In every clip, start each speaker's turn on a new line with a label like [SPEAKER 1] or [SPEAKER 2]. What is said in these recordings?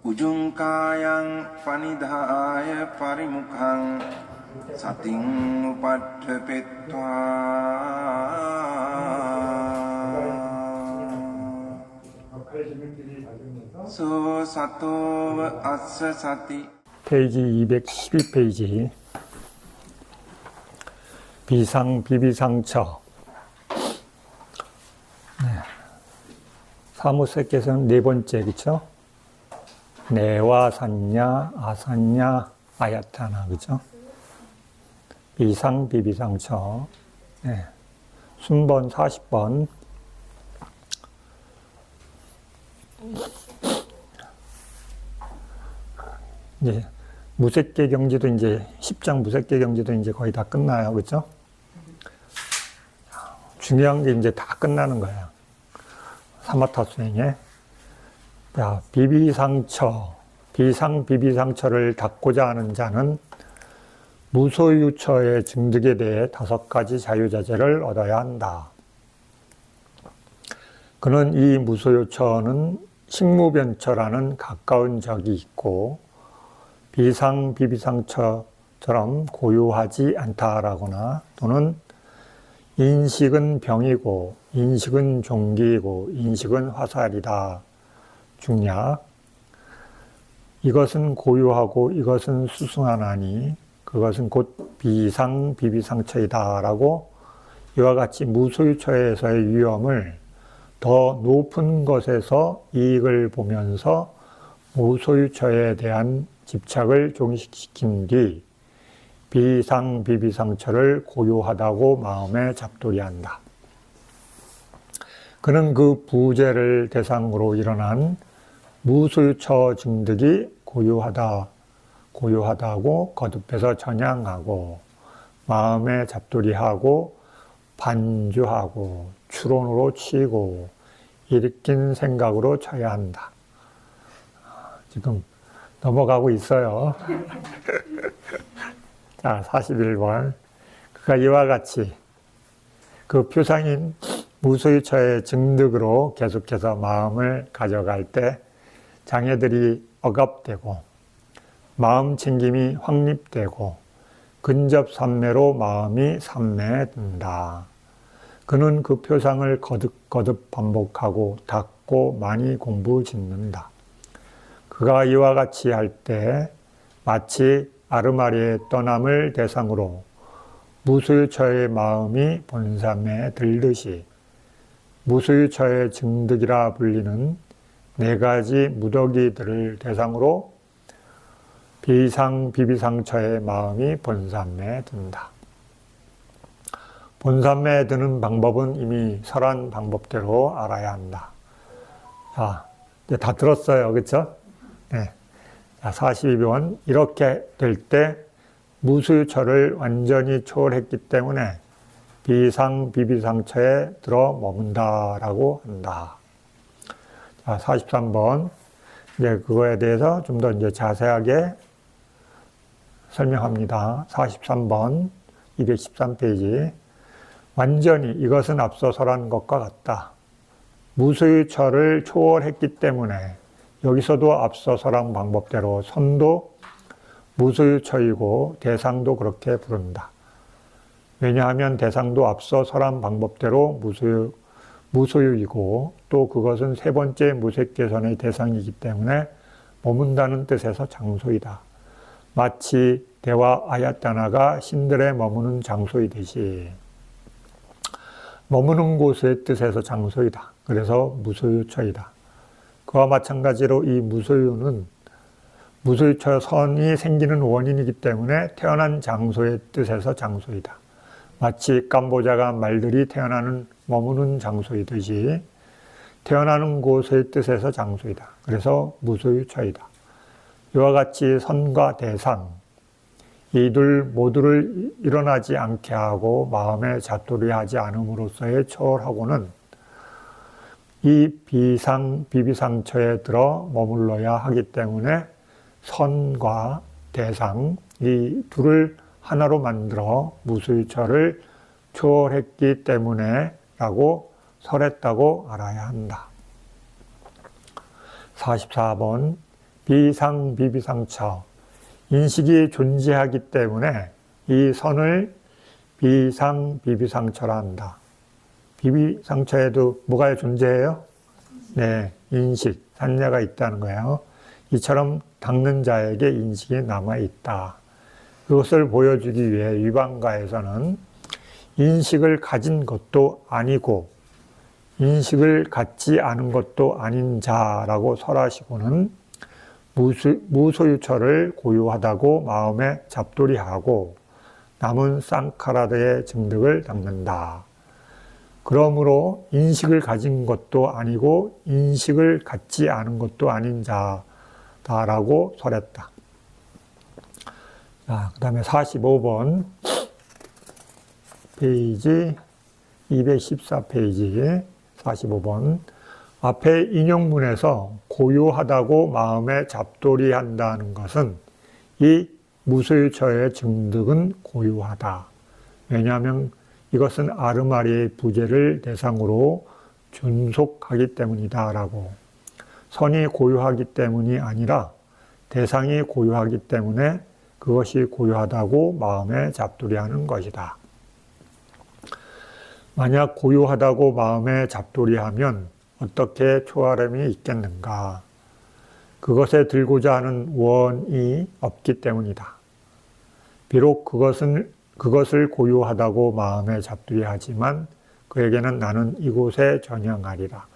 [SPEAKER 1] උජුංකායං පනිදාය පරිමුඛං සතින් උපට්ඨපෙත්වා 소 සතෝව අස්ස සති.
[SPEAKER 2] 페이지 212페이지. 비상비비상처. 사무새께서는 네 번째, 그쵸? 내와 샀냐, 아샀냐, 아야타나, 그죠? 비상비비상처. 네. 순번 40번. 이제 무색계 경지도 이제 10장 무색계 경지도 이제 거의 다 끝나요, 그렇죠? 중요한 게 이제 다 끝나는 거예요. 사마타 수행에. 자, 비비상처, 비상비비상처를 닦고자 하는 자는 무소유처의 증득에 대해 5가지 자유자재를 얻어야 한다. 그는 이 무소유처는 식무변처라는 가까운 적이 있고 비상비비상처처럼 고유하지 않다라거나 또는 인식은 병이고 인식은 종기이고 인식은 화살이다. 중략. 이것은 고유하고 이것은 수승하나니 그것은 곧 비상비비상처이다 라고 이와 같이 무소유처에서의 위험을 더 높은 것에서 이익을 보면서 무소유처에 대한 집착을 종식시킨 뒤 비상비비상처를 고유하다고 마음에 잡돌이한다. 그는 그 부재를 대상으로 일어난 무소유처 증득이 고유하다고 거듭해서 전향하고 마음에 잡돌이하고 반주하고 추론으로 치고 일으킨 생각으로 쳐야 한다. 지금 넘어가고 있어요. 자, 41번. 그가 이와 같이 그 표상인 무소유처의 증득으로 계속해서 마음을 가져갈 때 장애들이 억압되고 마음 챙김이 확립되고 근접삼매로 마음이 삼매된다. 그는 그 표상을 거듭거듭 반복하고 닦고 많이 공부 짓는다. 그가 이와 같이 할 때 마치 아르마리의 떠남을 대상으로 무소유처의 마음이 본삼에 들듯이 무소유처의 증득이라 불리는 4가지 무더기들을 대상으로 비상비비상처의 마음이 본삼에 든다. 본삼에 드는 방법은 이미 설한 방법대로 알아야 한다. 자, 이제 다 들었어요. 그렇죠? 네. 자, 42번. 이렇게 될 때 무소유처를 완전히 초월했기 때문에 비상비비상처에 들어 머문다라고 한다. 자, 43번. 이제 그거에 대해서 좀 더 이제 자세하게 설명합니다. 43번, 213페이지. 완전히 이것은 앞서 설한 것과 같다. 무소유처를 초월했기 때문에 여기서도 앞서 설한 방법대로 선도 무소유처이고 대상도 그렇게 부른다. 왜냐하면 대상도 앞서 설한 방법대로 무소유이고 또 그것은 세 번째 무색계선의 대상이기 때문에 머문다는 뜻에서 장소이다. 마치 대와 아야따나가 신들에 머무는 장소이듯이 머무는 곳의 뜻에서 장소이다. 그래서 무소유처이다. 그와 마찬가지로 이 무소유는 무소유처 선이 생기는 원인이기 때문에 태어난 장소의 뜻에서 장소이다. 마치 깜보자가 말들이 머무는 장소이듯이 태어나는 곳의 뜻에서 장소이다. 그래서 무소유처이다. 이와 같이 선과 대상, 이 둘 모두를 일어나지 않게 하고 마음에 잡돌이하지 않음으로써의 초월하고는 이 비상비비상처에 들어 머물러야 하기 때문에 선과 대상, 이 둘을 하나로 만들어 무소유처를 초월했기 때문에 라고 설했다고 알아야 한다. 44번. 비상비비상처. 인식이 존재하기 때문에 이 선을 비상비비상처라 한다. 비비상처에도 뭐가 존재해요? 네, 인식, 산재가 있다는 거예요. 이처럼 닦는 자에게 인식이 남아있다. 그것을 보여주기 위해 위반가에서는 인식을 가진 것도 아니고 인식을 갖지 않은 것도 아닌 자라고 설하시고는 무소유처를 고유하다고 마음에 잡돌이하고 남은 쌍카라드의 증득을 닦는다. 그러므로 인식을 가진 것도 아니고 인식을 갖지 않은 것도 아닌 자다라고 설했다. 자, 그 다음에 45번 페이지 214페이지 45번 앞에 인용문에서 고유하다고 마음에 잡돌이 한다는 것은 이 무소유처의 증득은 고유하다. 왜냐하면 이것은 아르마리의 부재를 대상으로 존속하기 때문이다 라고. 선이 고유하기 때문이 아니라 대상이 고유하기 때문에 그것이 고유하다고 마음에 잡돌이 하는 것이다. 만약 고유하다고 마음에 잡돌이하면 어떻게 초월함이 있겠는가? 그것에 들고자 하는 원이 없기 때문이다. 비록 그것을 고유하다고 마음에 잡돌이하지만 그에게는 나는 이곳에 전향하리라,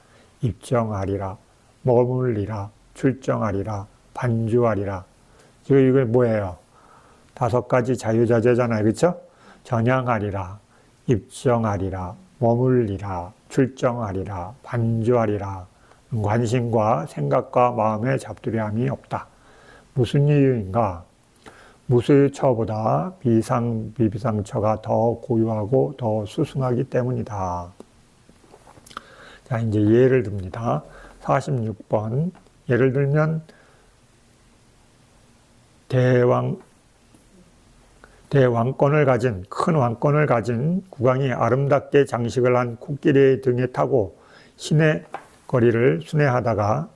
[SPEAKER 2] 입정하리라, 머물리라, 출정하리라, 반주하리라. 지금 이게 뭐예요? 5가지 자유자재잖아요. 그렇죠? 전향하리라, 입정하리라, 머물리라, 출정하리라, 반주하리라. 관심과 생각과 마음의 잡두리함이 없다. 무슨 이유인가? 무소유처보다 비상비비상처가 더 고유하고 더 수승하기 때문이다. 자, 이제 예를 듭니다. 46번. 예를 들면, 대왕권을 가진, 큰 왕권을 가진 국왕이 아름답게 장식을 한 코끼리 등에 타고 시내 거리를 순회하다가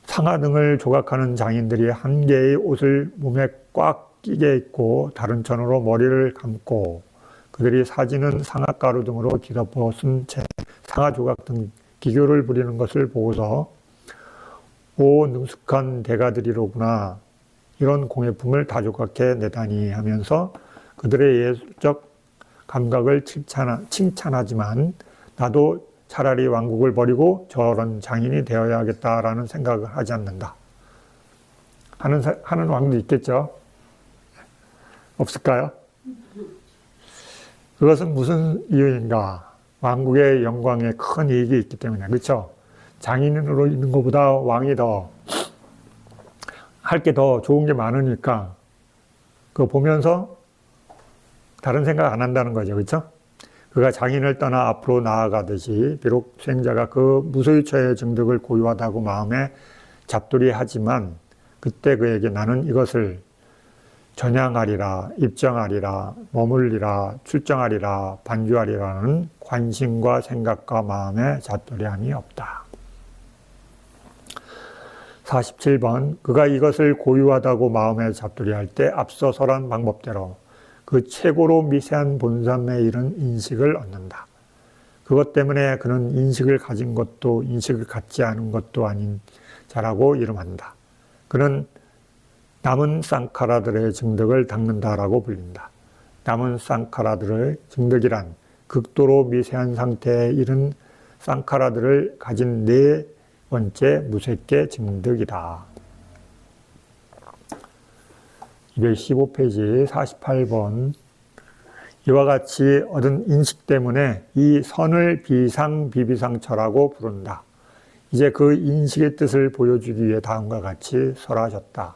[SPEAKER 2] 상아 등을 조각하는 장인들이 한 개의 옷을 몸에 꽉 끼게 입고 다른 천으로 머리를 감고 그들이 사지는 상아가루 등으로 뒤덮어 쓴 채 상아 조각 등 기교를 부리는 것을 보고서 오 능숙한 대가들이로구나, 이런 공예품을 다 조각해 내다니 하면서 그들의 예술적 감각을 칭찬하지만 나도 차라리 왕국을 버리고 저런 장인이 되어야겠다라는 생각을 하지 않는다. 하는 왕도 있겠죠? 없을까요? 그것은 무슨 이유인가? 왕국의 영광에 큰 이익이 있기 때문에. 그렇죠? 장인으로 있는 것보다 왕이 더 할 게 더 좋은 게 많으니까 그거 보면서 다른 생각 안 한다는 거죠. 그렇죠? 그가 장인을 떠나 앞으로 나아가듯이 비록 수행자가 그 무소유처의 증득을 고유하다고 마음에 잡돌이하지만 그때 그에게 나는 이것을 전향하리라, 입정하리라, 머물리라, 출정하리라, 반주하리라는 관심과 생각과 마음에 잡돌이함이 없다. 47번. 그가 이것을 고유하다고 마음에 잡돌이할 때 앞서 설한 방법대로 그 최고로 미세한 본삼에 이른 인식을 얻는다. 그것 때문에 그는 인식을 가진 것도 인식을 갖지 않은 것도 아닌 자라고 이름한다. 그는 남은 쌍카라들의 증득을 닦는다라고 불린다. 남은 쌍카라들의 증득이란 극도로 미세한 상태에 이른 쌍카라들을 가진 네 번째 무색계 증득이다. 215페이지 48번. 이와 같이 얻은 인식 때문에 이 선을 비상비비상처라고 부른다. 이제 그 인식의 뜻을 보여주기 위해 다음과 같이 설하셨다.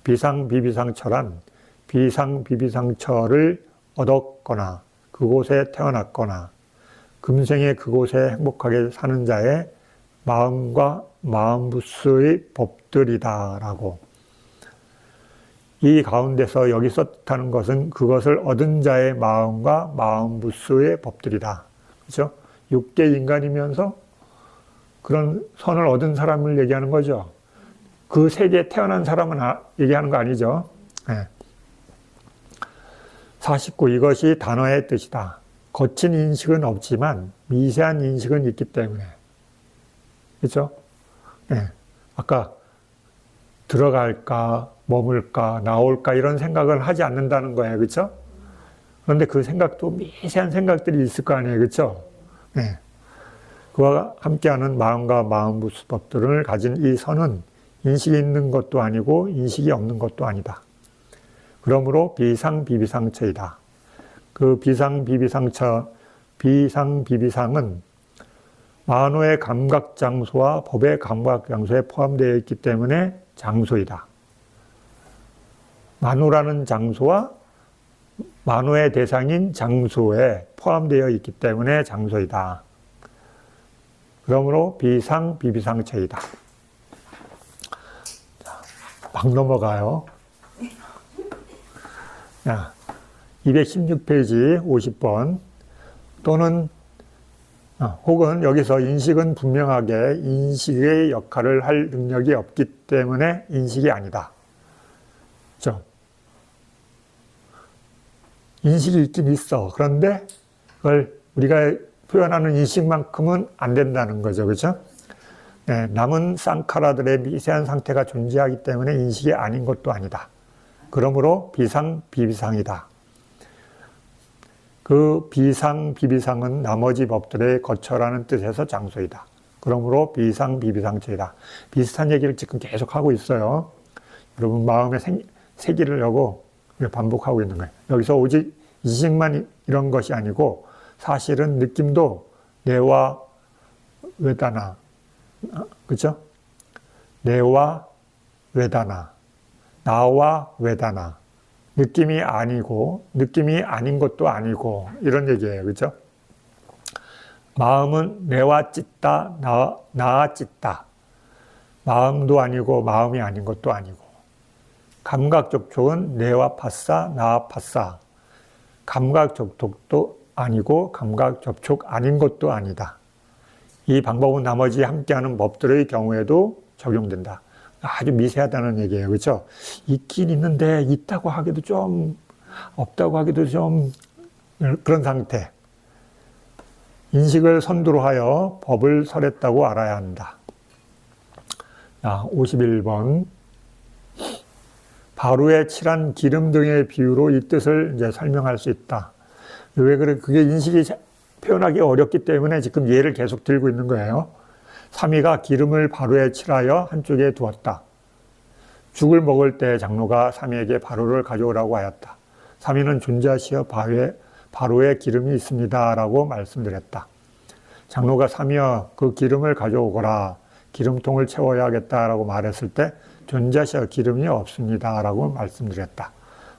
[SPEAKER 2] 비상비비상처란 비상비비상처를 얻었거나 그곳에 태어났거나 금생에 그곳에 행복하게 사는 자의 마음과 마음부스의 법들이다라고. 이 가운데서 여기서 뜻하는 것은 그것을 얻은 자의 마음과 마음부스의 법들이다. 그렇죠? 육계 인간이면서 그런 선을 얻은 사람을 얘기하는 거죠. 그 세계에 태어난 사람은 얘기하는 거 아니죠. 49. 이것이 단어의 뜻이다. 거친 인식은 없지만 미세한 인식은 있기 때문에. 그렇죠? 아까 들어갈까, 머물까, 나올까 이런 생각을 하지 않는다는 거예요. 그렇죠? 그런데 그 생각도 미세한 생각들이 있을 거 아니에요. 그렇죠? 그와 함께하는 마음과 마음부 수법들을 가진 이 선은 인식이 있는 것도 아니고 인식이 없는 것도 아니다. 그러므로 비상비비상처이다. 그 비상비비상은 만호의 감각장소와 법의 감각장소에 포함되어 있기 때문에 장소이다. 만호라는 장소와 만호의 대상인 장소에 포함되어 있기 때문에 장소이다. 그러므로 비상비비상처이다. 막 넘어가요. 216페이지 50번 또는 혹은 여기서 인식은 분명하게 인식의 역할을 할 능력이 없기 때문에 인식이 아니다. 그렇죠? 인식이 있긴 있어. 그런데 그걸 우리가 표현하는 인식만큼은 안 된다는 거죠. 그렇죠? 남은 쌍카라들의 미세한 상태가 존재하기 때문에 인식이 아닌 것도 아니다. 그러므로 비상비비상이다. 그 비상비비상은 나머지 법들의 거처라는 뜻에서 장소이다. 그러므로 비상비비상처이다. 비슷한 얘기를 지금 계속 하고 있어요. 여러분 마음에 새기려고 반복하고 있는 거예요. 여기서 오직 인식만 이런 것이 아니고 사실은 느낌도 내와 외다나, 그렇죠? 내와 외다나, 나와 외다나, 느낌이 아니고 느낌이 아닌 것도 아니고 이런 얘기예요. 그렇죠? 마음은 내와 찢다, 나와 찢다. 마음도 아니고 마음이 아닌 것도 아니고 감각 접촉은 내와 파싸, 나와 파싸. 감각 접촉도 아니고 감각 접촉 아닌 것도 아니다. 이 방법은 나머지 함께하는 법들의 경우에도 적용된다. 아주 미세하다는 얘기예요. 그렇죠? 있긴 있는데 있다고 하기도 좀 없다고 하기도 좀 그런 상태. 인식을 선두로 하여 법을 설했다고 알아야 한다. 51번. 바루에 칠한 기름 등의 비유로 이 뜻을 이제 설명할 수 있다. 왜 그래? 그게 인식이 표현하기 어렵기 때문에 지금 예를 계속 들고 있는 거예요. 사미가 기름을 바루에 칠하여 한쪽에 두었다. 죽을 먹을 때 장로가 사미에게 바루를 가져오라고 하였다. 사미는 존자시여 바루에 기름이 있습니다. 라고 말씀드렸다. 장로가 사미여 그 기름을 가져오거라. 기름통을 채워야겠다라고 말했을 때 존자시여 기름이 없습니다. 라고 말씀드렸다.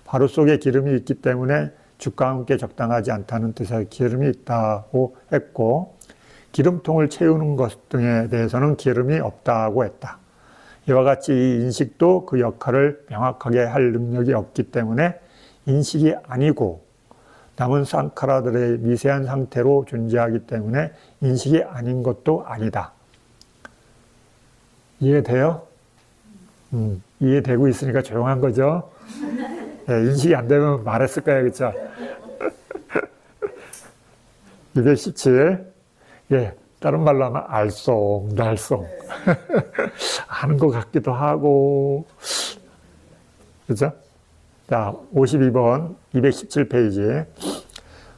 [SPEAKER 2] 바루 속에 기름이 있기 때문에 죽과 함께 적당하지 않다는 뜻의 기름이 있다고 했고 기름통을 채우는 것 등에 대해서는 기름이 없다고 했다. 이와 같이 이 인식도 그 역할을 명확하게 할 능력이 없기 때문에 인식이 아니고 남은 쌍카라들의 미세한 상태로 존재하기 때문에 인식이 아닌 것도 아니다. 이해돼요? 이해되고 있으니까 조용한 거죠? 인식이 안 되면 말했을 거예요. 그렇죠? 217. 다른 말로 하면 알쏭달쏭. 아는 것 같기도 하고. 그죠? 자, 52번, 217페이지.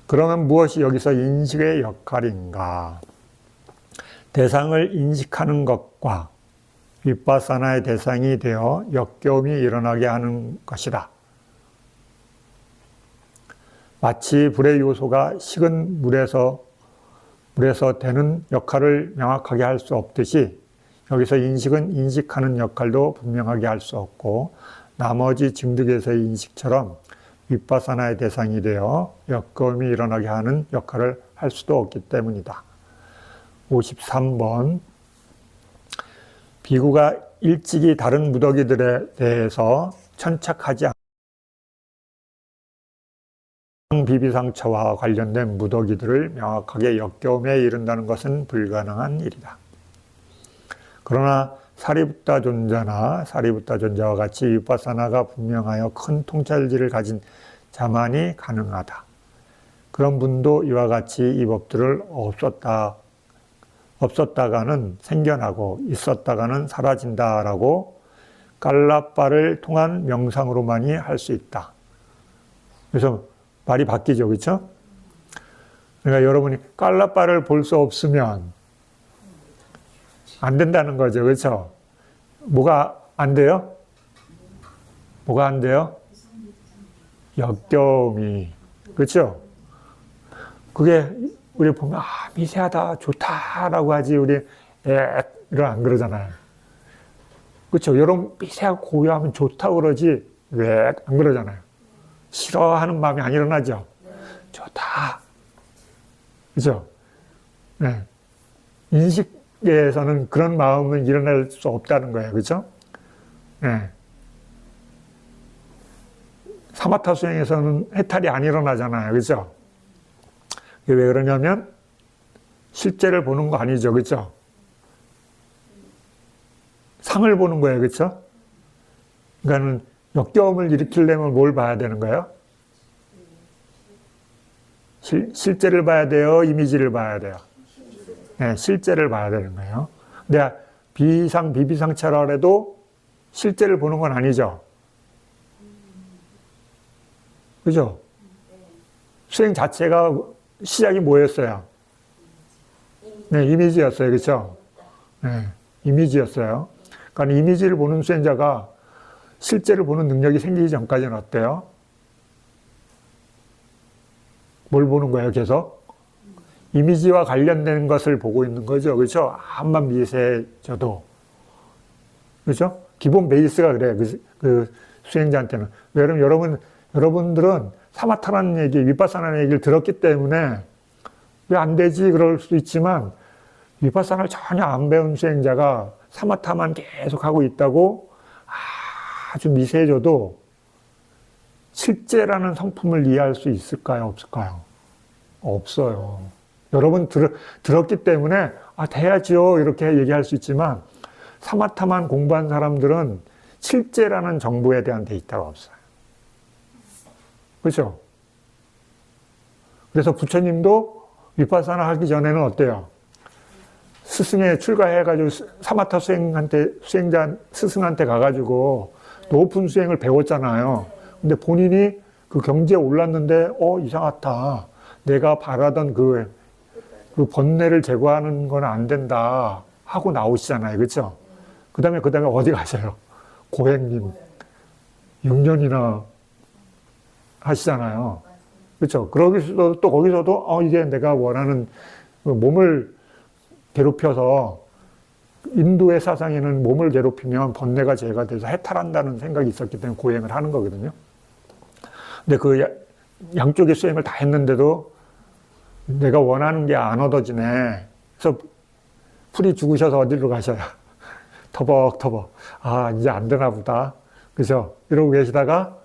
[SPEAKER 2] 그러면 무엇이 여기서 인식의 역할인가? 대상을 인식하는 것과 윗바사나의 대상이 되어 역겨움이 일어나게 하는 것이다. 마치 불의 요소가 식은 물에서 되는 역할을 명확하게 할 수 없듯이 여기서 인식은 인식하는 역할도 분명하게 할 수 없고 나머지 증득에서의 인식처럼 윗바사나의 대상이 되어 역겨움이 일어나게 하는 역할을 할 수도 없기 때문이다. 53번. 비구가 일찍이 다른 무더기들에 대해서 천착하지 않고 비비상처와 관련된 무더기들을 명확하게 역겨움에 이른다는 것은 불가능한 일이다. 그러나 사리부타 존자나 사리부타 존자와 같이 위파사나가 분명하여 큰 통찰지를 가진 자만이 가능하다. 그런 분도 이와 같이 이 법들을 없었다가는 생겨나고 있었다가는 사라진다라고 깔라빠를 통한 명상으로만이 할 수 있다. 그래서 말이 바뀌죠, 그렇죠? 그러니까 여러분이 깔라빠를 볼 수 없으면 안 된다는 거죠, 그렇죠? 뭐가 안 돼요? 뭐가 안 돼요? 역겨움이, 그렇죠? 그게 우리 보면 미세하다, 좋다라고 하지 우리 이런 안 그러잖아요. 그렇죠? 여러분 미세하고 고요하면 좋다고 그러지 왜 안 그러잖아요. 싫어하는 마음이 안 일어나죠. 좋다, 그렇죠? 네. 인식에서는 그런 마음은 일어날 수 없다는 거예요, 그렇죠? 네. 사마타 수행에서는 해탈이 안 일어나잖아요, 그렇죠? 왜 그러냐면 실제를 보는 거 아니죠, 그렇죠? 상을 보는 거예요, 그렇죠? 그러니까는 역겨움을 일으키려면 뭘 봐야 되는 거예요? 실제를 봐야 돼요, 이미지를 봐야 돼요? 네, 실제를 봐야 되는 거예요. 근데 비비상찰하래도 실제를 보는 건 아니죠, 그죠? 수행 자체가 시작이 뭐였어요? 네, 이미지였어요, 그렇죠? 네, 이미지였어요. 그러니까 이미지를 보는 수행자가 실제를 보는 능력이 생기기 전까지는 어때요? 뭘 보는 거예요, 계속? 이미지와 관련된 것을 보고 있는 거죠, 그렇죠? 암만 미세해져도, 그렇죠? 기본 베이스가 그래요, 그 수행자한테는. 왜냐면 여러분들은 사마타라는 얘기, 위파사나라는 얘기를 들었기 때문에 왜 안 되지 그럴 수도 있지만 위파사나를 전혀 안 배운 수행자가 사마타만 계속 하고 있다고 아주 미세해져도 실제라는 성품을 이해할 수 있을까요, 없을까요? 없어요. 여러분 들었기 때문에 돼야지요 이렇게 얘기할 수 있지만 사마타만 공부한 사람들은 실제라는 정보에 대한 데이터가 없어요. 그렇죠? 그래서 부처님도 위파사나 하기 전에는 어때요? 스승에 출가해가지고 사마타 수행자 스승한테 가가지고 높은 수행을 배웠잖아요. 근데 본인이 그 경지에 올랐는데 이상하다. 내가 바라던 그 번뇌를 제거하는 건 안 된다 하고 나오시잖아요, 그렇죠? 그다음에 어디 가셔요? 고행님 6년이나 하시잖아요. 그렇죠? 거기서도 이게 내가 원하는 몸을 괴롭혀서 인도의 사상에는 몸을 괴롭히면 번뇌가 제거가 돼서 해탈한다는 생각이 있었기 때문에 고행을 하는 거거든요. 근데 그 양쪽의 수행을 다 했는데도 내가 원하는 게 안 얻어지네. 그래서 풀이 죽으셔서 어디로 가셔요? 터벅터벅. 이제 안 되나 보다. 그죠? 이러고 계시다가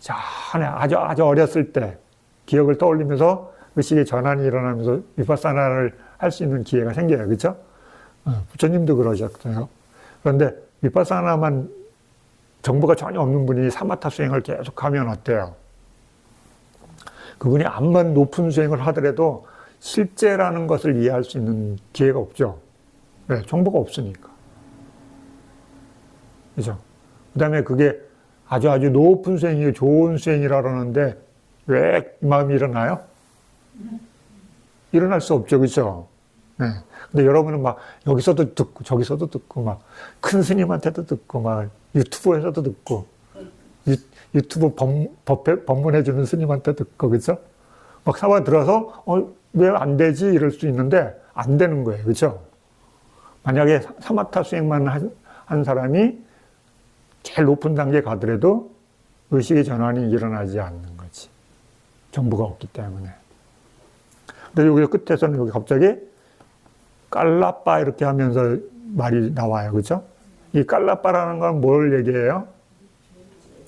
[SPEAKER 2] 전에 아주 어렸을 때 기억을 떠올리면서 의식의 전환이 일어나면서 위파사나를 할 수 있는 기회가 생겨요. 그렇죠? 부처님도 그러셨어요. 그런데 위파사나만 정보가 전혀 없는 분이 사마타 수행을 계속하면 어때요? 그분이 암만 높은 수행을 하더라도 실제라는 것을 이해할 수 있는 기회가 없죠. 네, 정보가 없으니까. 그죠? 그 다음에 그게 아주 높은 수행이 좋은 수행이라 그러는데 왜 이 마음이 일어나요? 일어날 수 없죠, 그렇죠? 네. 근데 여러분은 막 여기서도 듣고 저기서도 듣고 막 큰 스님한테도 듣고 막 유튜브에서도 듣고 유튜브 법문해주는 스님한테 듣고 그렇죠? 막 사와 들어서 왜 안 되지 이럴 수 있는데 안 되는 거예요, 그렇죠? 만약에 사마타 수행만 한 사람이 제일 높은 단계에 가더라도 의식의 전환이 일어나지 않는 거지. 정보가 없기 때문에. 근데 여기 끝에서는 여기 갑자기 깔라빠 이렇게 하면서 말이 나와요. 그렇죠? 이 깔라빠라는 건 뭘 얘기해요?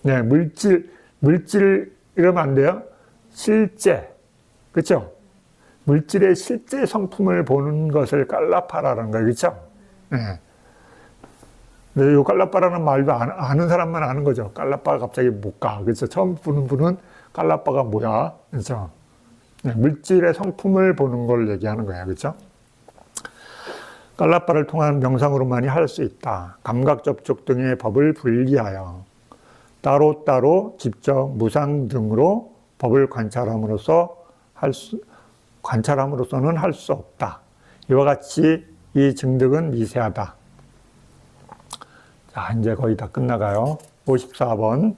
[SPEAKER 2] 네, 물질 이러면 안 돼요. 실제. 그렇죠? 물질의 실제 성품을 보는 것을 깔라빠라는 거예요. 그렇죠? 네. 근데 이 깔라빠라는 말도 아는 사람만 아는 거죠. 깔라빠가 갑자기 못 가. 그래서 처음 보는 분은 깔라빠가 뭐야? 그렇죠? 네, 물질의 성품을 보는 걸 얘기하는 거예요. 그렇죠? 깔라빠를 통한 명상으로만이 할 수 있다. 감각 접촉 등의 법을 분리하여 따로따로 직접 무상 등으로 법을 관찰함으로써는 할 수 없다. 이와 같이 이 증득은 미세하다. 자, 이제 거의 다 끝나가요. 54번.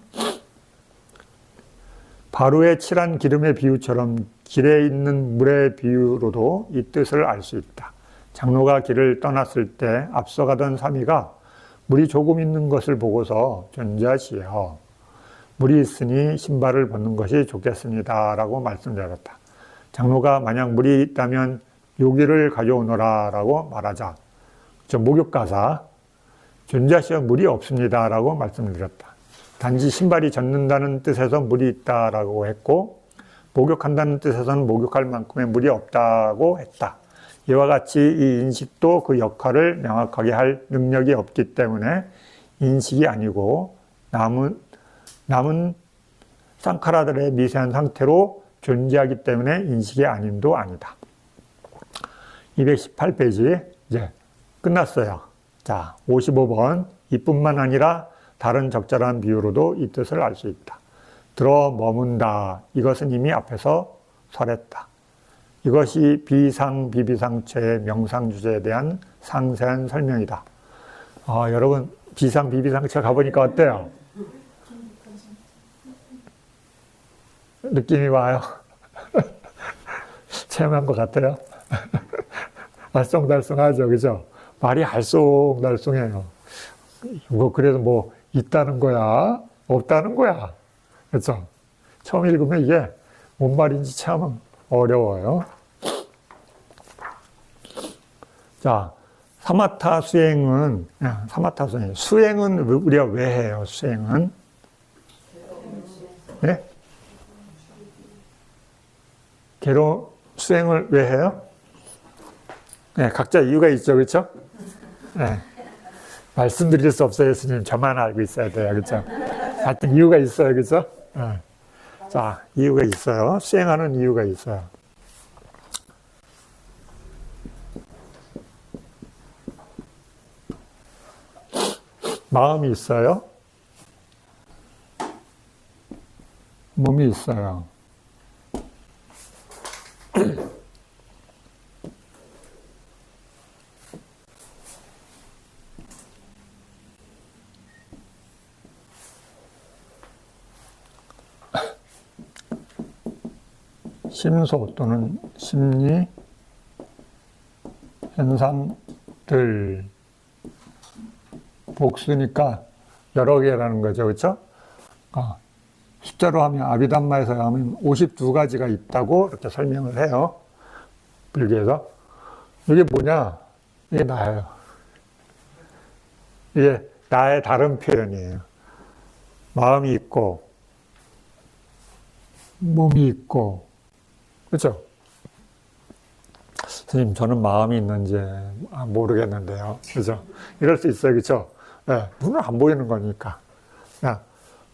[SPEAKER 2] 바루에 칠한 기름의 비유처럼 길에 있는 물의 비유로도 이 뜻을 알 수 있다. 장로가 길을 떠났을 때 앞서가던 사미가 물이 조금 있는 것을 보고서 존자시여 물이 있으니 신발을 벗는 것이 좋겠습니다 라고 말씀드렸다. 장로가 만약 물이 있다면 요기를 가져오너라 라고 말하자 목욕가사 존자시여 물이 없습니다 라고 말씀드렸다. 단지 신발이 젖는다는 뜻에서 물이 있다라고 했고 목욕한다는 뜻에서는 목욕할 만큼의 물이 없다고 했다. 이와 같이 이 인식도 그 역할을 명확하게 할 능력이 없기 때문에 인식이 아니고 남은 상카라들의 미세한 상태로 존재하기 때문에 인식이 아님도 아니다. 218페이지 이제 끝났어요. 자, 55번. 이뿐만 아니라 다른 적절한 비유로도 이 뜻을 알 수 있다. 들어 머문다. 이것은 이미 앞에서 설했다. 이것이 비상비비상체의 명상 주제에 대한 상세한 설명이다. 여러분 비상비비상체 가보니까 어때요? 느낌이 와요? 체험한 것 같아요? 알쏭달쏭하죠, 그죠? 말이 알쏭달쏭해요. 이거 그래도 뭐 있다는 거야? 없다는 거야? 그렇죠? 처음 읽으면 이게 뭔 말인지 참 어려워요. 자, 사마타 수행은 수행은 우리가 왜 해요? 수행은 네? 수행을 왜 해요? 네, 각자 이유가 있죠, 그렇죠? 네. 말씀드릴 수 없어요, 스님. 저만 알고 있어야 돼요, 그렇죠? 하여튼 이유가 있어요, 그렇죠? 네. 자, 이유가 있어요. 수행하는 이유가 있어요. 마음이 있어요. 몸이 있어요. 심소 또는 심리 현상들 복수니까 여러 개라는 거죠, 그렇죠? 숫자로 하면 아비담마에서 하면 52가지가 있다고 이렇게 설명을 해요. 불교에서. 이게 뭐냐? 이게 나예요. 이게 나의 다른 표현이에요. 마음이 있고 몸이 있고, 그렇죠? 선생님, 저는 마음이 있는지 모르겠는데요. 그죠? 이럴 수 있어요. 그죠? 네, 눈은 안 보이는 거니까. 야,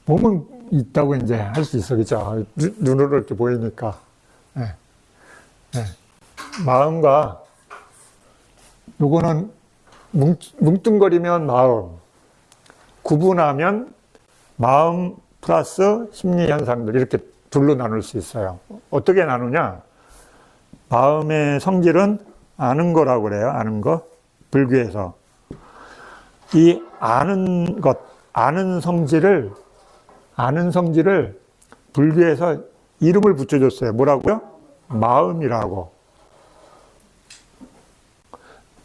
[SPEAKER 2] 몸은 있다고 이제 할 수 있어. 그죠? 눈으로 이렇게 보이니까. 네. 네. 마음과, 요거는 뭉뚱거리면 마음, 구분하면 마음 플러스 심리 현상들, 이렇게 둘로 나눌 수 있어요. 어떻게 나누냐? 마음의 성질은 아는 거라고 그래요. 아는 거. 불교에서. 이 아는 것, 아는 성질을 불교에서 이름을 붙여줬어요. 뭐라고요? 마음이라고.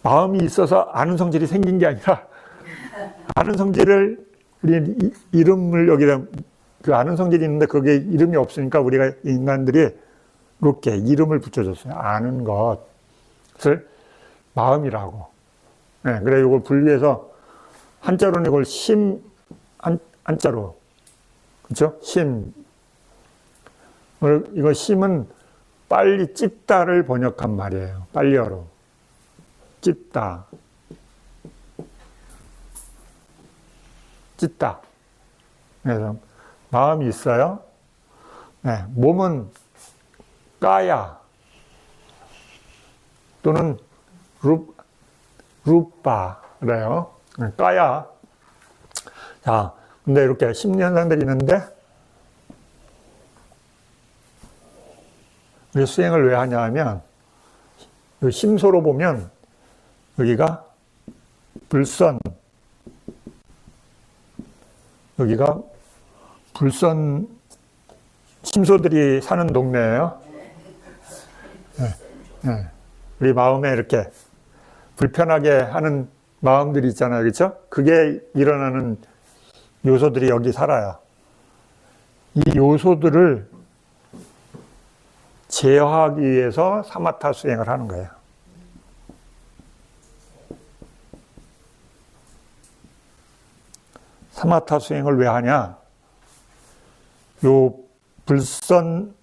[SPEAKER 2] 마음이 있어서 아는 성질이 생긴 게 아니라 아는 성질을 우리 이름을 여기다 그 아는 성질이 있는데 그게 이름이 없으니까 우리가 인간들이 이렇게 이름을 붙여줬어요. 아는 것을 마음이라고. 네, 그래 이걸 분리해서 한자로는 이걸 한자로, 그렇죠? 심. 이거 심은 빨리 찢다를 번역한 말이에요. 빨리어로 찢다. 찢다. 그래서 마음이 있어요. 네, 몸은 까야 또는 루빠 그래요. 까야. 자, 근데 이렇게 심리현상들이 있는데 우리 수행을 왜 하냐 하면 심소로 보면 여기가 불선, 여기가 불선 심소들이 사는 동네예요. 네, 네. 우리 마음에 이렇게 불편하게 하는 마음들이 있잖아요. 그렇죠? 그게 일어나는 요소들이 여기 살아요. 이 요소들을 제어하기 위해서 사마타 수행을 하는 거예요. 사마타 수행을 왜 하냐? 요 불선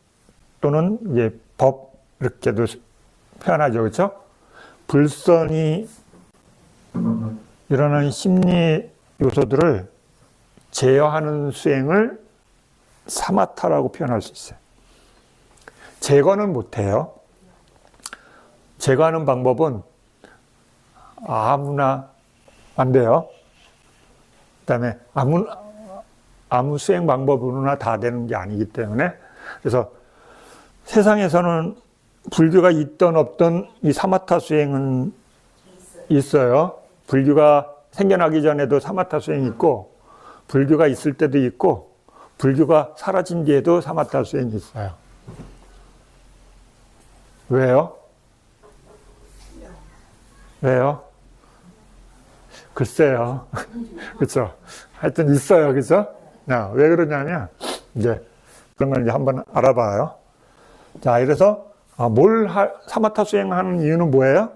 [SPEAKER 2] 또는 이제 법 이렇게도 표현하죠, 그렇죠? 불선이 일어나는 심리 요소들을 제어하는 수행을 사마타라고 표현할 수 있어요. 제거는 못해요. 제거하는 방법은 아무나 안 돼요. 그 다음에 아무 수행 방법으로나 다 되는 게 아니기 때문에, 그래서 세상에서는 불교가 있던 없던 이 사마타 수행은 있어요. 불교가 생겨나기 전에도 사마타 수행이 있고, 불교가 있을 때도 있고, 불교가 사라진 뒤에도 사마타 수행이 있어요. 왜요? 왜요? 글쎄요. 그렇죠. 하여튼 있어요. 그렇죠? 왜 그러냐면 이제 그런 걸 이제 한번 알아봐요. 자, 이래서 사마타 수행하는 이유는 뭐예요?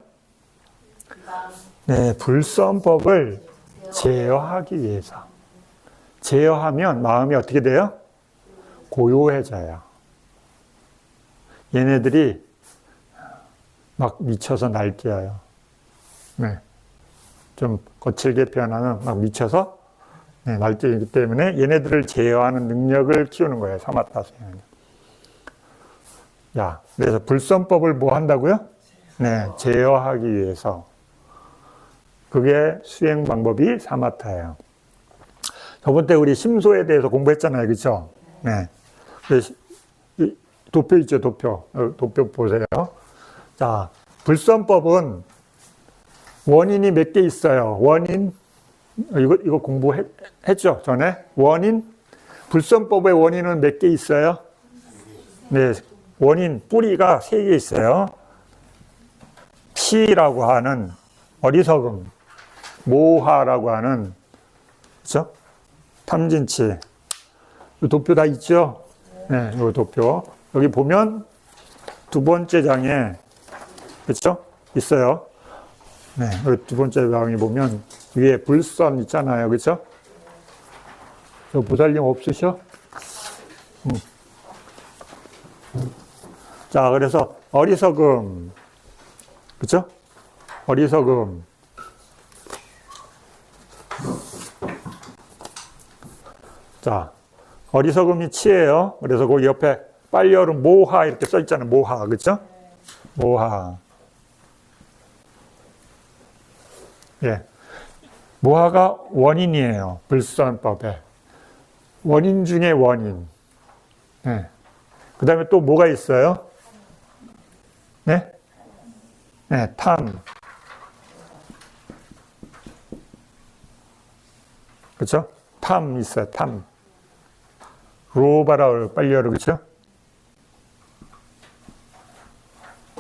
[SPEAKER 2] 네, 불선법을 제어하기 위해서. 제어하면 마음이 어떻게 돼요? 고요해져요. 얘네들이 막 미쳐서 날뛰어요. 네. 좀 거칠게 표현하면 막 미쳐서 날뛰기 때문에 얘네들을 제어하는 능력을 키우는 거예요. 사마타 수행은. 야, 그래서 불선법을 뭐 한다고요? 네, 제어하기 위해서. 그게 수행 방법이 사마타예요. 저번 때 우리 심소에 대해서 공부했잖아요. 그렇죠? 네. 도표 있죠, 도표. 도표 보세요. 자, 불선법은 원인이 몇 개 있어요. 원인, 이거 공부했죠, 전에? 원인, 불선법의 원인은 몇 개 있어요? 네, 원인, 뿌리가 3개 있어요. 치라고 하는 어리석음, 모하라고 하는, 그죠? 탐진치. 이 도표 다 있죠? 네, 이 도표. 여기 보면 두 번째 장에, 그렇죠? 있어요. 네, 여기 두 번째 장에 보면 위에 불선 있잖아요. 그렇죠? 저 보살님 없으셔? 자, 그래서 어리석음. 그렇죠? 어리석음. 자, 어리석음이 치예요. 그래서 그 옆에 빨리 얼음 모하 이렇게 써 있잖아요. 모하. 그렇죠? 모하. 예. 모하가 원인이에요. 불선법에. 원인 중에 원인. 예. 그 다음에 또 뭐가 있어요? 네? 네, 탐. 그렇죠? 탐 있어요. 탐. 로바라 빨리 열어. 그렇죠?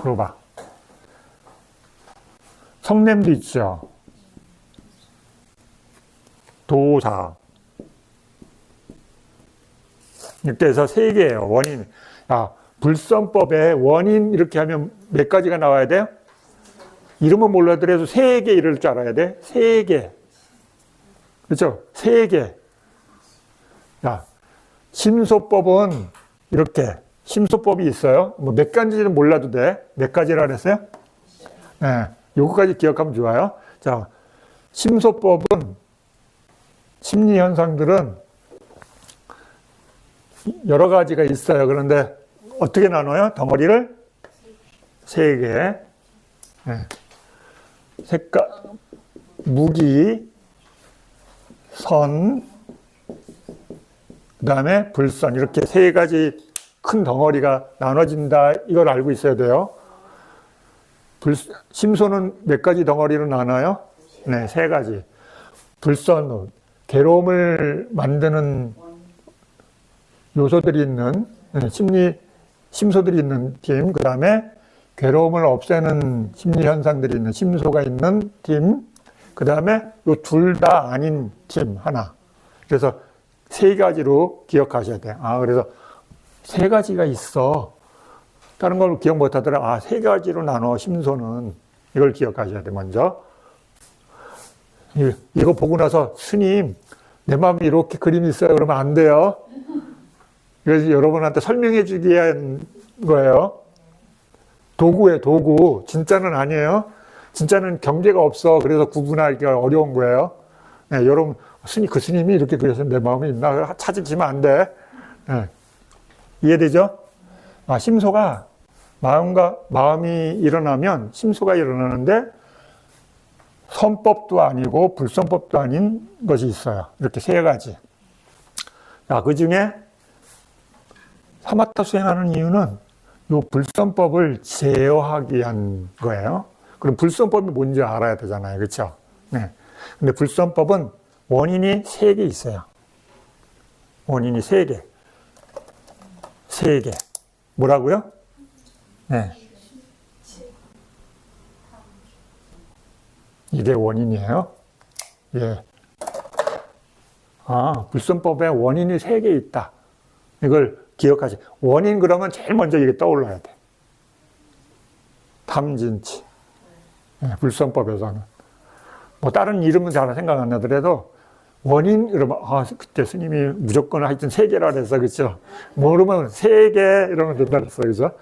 [SPEAKER 2] 로바. 성냄도 있죠. 도사. 이렇게 해서 3개예요. 원인. 불선법에 원인 이렇게 하면 몇 가지가 나와야 돼요? 이름은 몰라더라도 3개 이럴 줄 알아야 돼. 3개. 그렇죠? 3개. 자, 심소법은 이렇게 심소법이 있어요. 뭐 몇 가지는 몰라도 돼. 몇 가지라 그랬어요? 네, 요거까지 기억하면 좋아요. 자, 심소법은 심리 현상들은 여러 가지가 있어요. 그런데 어떻게 나눠요? 덩어리를 세 개. 네. 색깔, 무기, 선, 그 다음에 불선, 이렇게 세 가지 큰 덩어리가 나눠진다. 이걸 알고 있어야 돼요. 심소는 몇 가지 덩어리로 나눠요? 네, 세 가지. 불선, 괴로움을 만드는 요소들이 있는, 심소들이 있는 팀, 그 다음에 괴로움을 없애는 심리 현상들이 있는 심소가 있는 팀, 그 다음에 요 둘 다 아닌 팀 하나. 그래서 세 가지로 기억하셔야 돼요. 그래서 세 가지가 있어. 다른 걸 기억 못 하더라. 세 가지로 나눠, 심소는. 이걸 기억하셔야 돼, 먼저. 이거 보고 나서, 스님, 내 마음에 이렇게 그림이 있어요. 그러면 안 돼요. 그래서 여러분한테 설명해 주기 위한 거예요. 도구예요, 도구. 진짜는 아니에요. 진짜는 경계가 없어. 그래서 구분하기가 어려운 거예요. 네, 여러분, 그 스님이 이렇게 그려서 내 마음에 있나? 찾으시면 안 돼. 네. 이해되죠? 심소가, 마음이 일어나면 심소가 일어나는데 선법도 아니고 불선법도 아닌 것이 있어요. 이렇게 세 가지. 그 중에 사마타 수행하는 이유는 이 불선법을 제어하기 위한 거예요. 그럼 불선법이 뭔지 알아야 되잖아요. 그렇죠? 네. 근데 불선법은 원인이 세 개 있어요. 원인이 세 개. 세 개. 뭐라고요? 네. 이게 원인이에요? 예. 불선법에 원인이 세 개 있다. 이걸 기억하시. 원인 그러면 제일 먼저 이게 떠올라야 돼. 탐진치. 네, 불선법에서는. 뭐 다른 이름은 잘 생각 안 나더라도 원인 그러면 그때 스님이 무조건 하여튼 세 개라 그랬어. 그렇죠? 모르면 세 개 이러면 된다 그랬어. 그죠?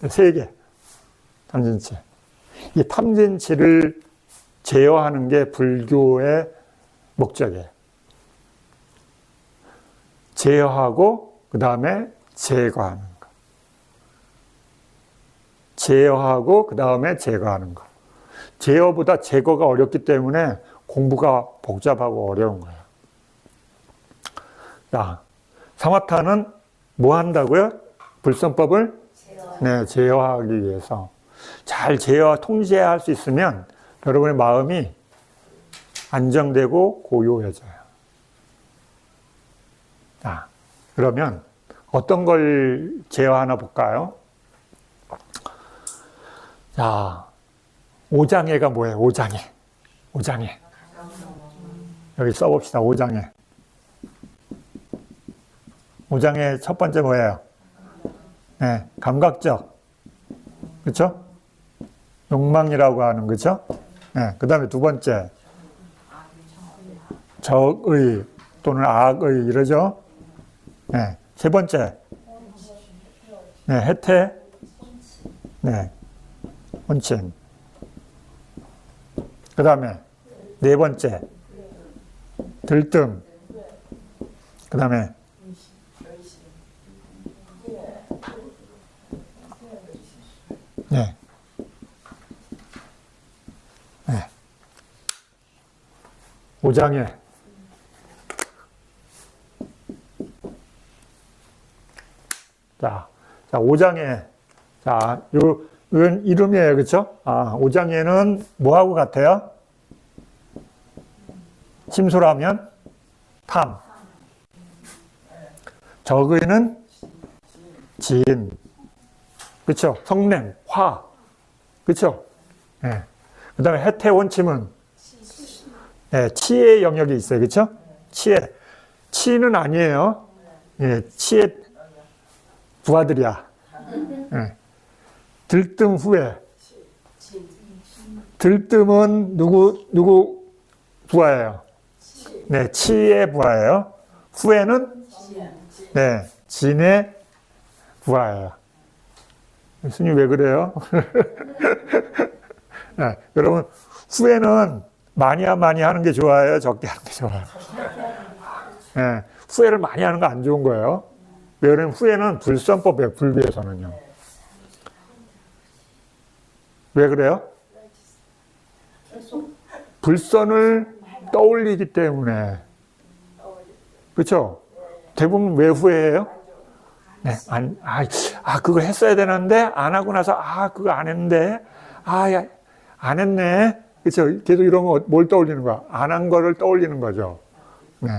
[SPEAKER 2] 세 개. 탐진치. 이 탐진치를 제어하는 게 불교의 목적이에요. 제어하고 그 다음에 제거하는 거. 제어하고 그 다음에 제거하는 거. 제어보다 제거가 어렵기 때문에 공부가 복잡하고 어려운 거예요. 자, 사마타는 뭐 한다고요? 불선법을 제어하기 위해서. 잘 통제할 수 있으면 여러분의 마음이 안정되고 고요해져요. 자, 그러면 어떤 걸 제어하나 볼까요? 자, 오장애가 뭐예요? 오장애. 여기 써봅시다. 오장애. 오장애 첫 번째 뭐예요? 네, 감각적. 그렇죠? 욕망이라고 하는 거죠? 네, 그 다음에 두 번째. 적의 또는 악의 이러죠? 네, 세 번째. 네, 해태. 네, 혼침. 그 다음에 네 번째. 들뜸. 그 다음에 네. 오장애. 자, 오장애. 자, 이건 이름이에요. 그쵸? 오장애는 뭐하고 같아요? 심소라면? 탐. 적의는? 진. 그쵸? 성냄, 화. 그쵸? 네. 그 다음에 해태 원침은? 네, 치의 영역이 있어요. 그쵸? 치는 아니에요. 예, 치의 부하들이야. 네. 들뜸 후에. 들뜸은 누구 부하예요? 네, 치의 부하예요. 후에는? 네, 진의 부하예요. 스님 왜 그래요? 네, 여러분, 후에는 많이 하는 게 좋아요? 적게 하는 게 좋아요? 예, 후회를 많이 하는 거 안 좋은 거예요. 왜 그러면 후회는 불선법이에요. 불교에서는요. 왜 그래요? 불선을 떠올리기 때문에. 그렇죠? 대부분 왜 후회해요? 네, 그거 했어야 되는데 안 하고 나서 그거 안 했는데 야, 안 했네. 그렇죠? 계속 이러면 뭘 떠올리는 거야? 안 한 거를 떠올리는 거죠. 네.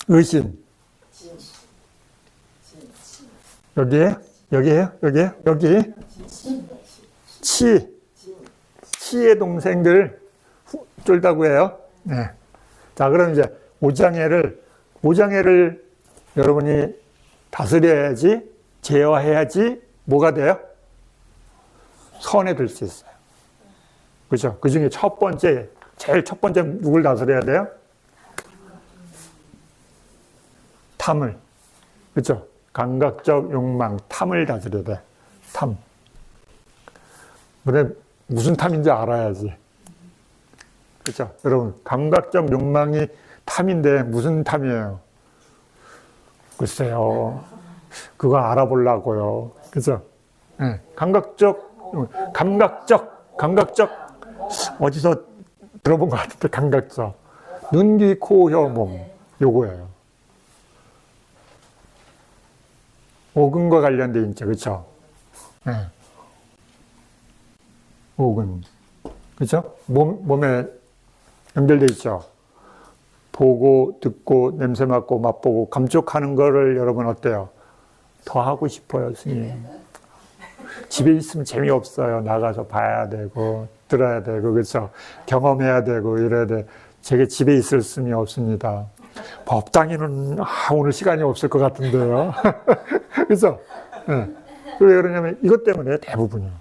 [SPEAKER 2] 의심. 여기에? 여기에요? 여기에요? 여기? 치의 동생들 쫄다고 해요. 네. 자, 그럼 이제 오장애를 여러분이 다스려야지, 제어해야지 뭐가 돼요? 선에 들 수 있어요. 그죠? 그 중에 제일 첫 번째 누굴 다스려야 돼요? 탐을. 그죠? 감각적 욕망, 탐을 다스려야 돼. 탐. 근데 무슨 탐인지 알아야지. 그죠? 여러분, 감각적 욕망이 탐인데 무슨 탐이에요? 글쎄요. 그거 알아보려고요. 그죠? 네. 감각적, 어디서 들어본 것 같은데, 감각적. 눈, 귀, 코, 혀, 몸. 요거예요. 오근과 관련돼 있죠. 그렇죠? 네. 오근. 그렇죠? 몸에 연결돼 있죠. 보고, 듣고, 냄새 맡고, 맛보고, 감촉하는 거를 여러분 어때요? 더 하고 싶어요, 스님. 집에 있으면 재미없어요. 나가서 봐야 되고, 들어야 되고, 그렇죠? 경험해야 되고, 이래야 돼. 제게 집에 있을 수는 없습니다. 법당에는 오늘 시간이 없을 것 같은데요. 그렇죠? 네. 왜 그러냐면 이것 때문에 대부분이요.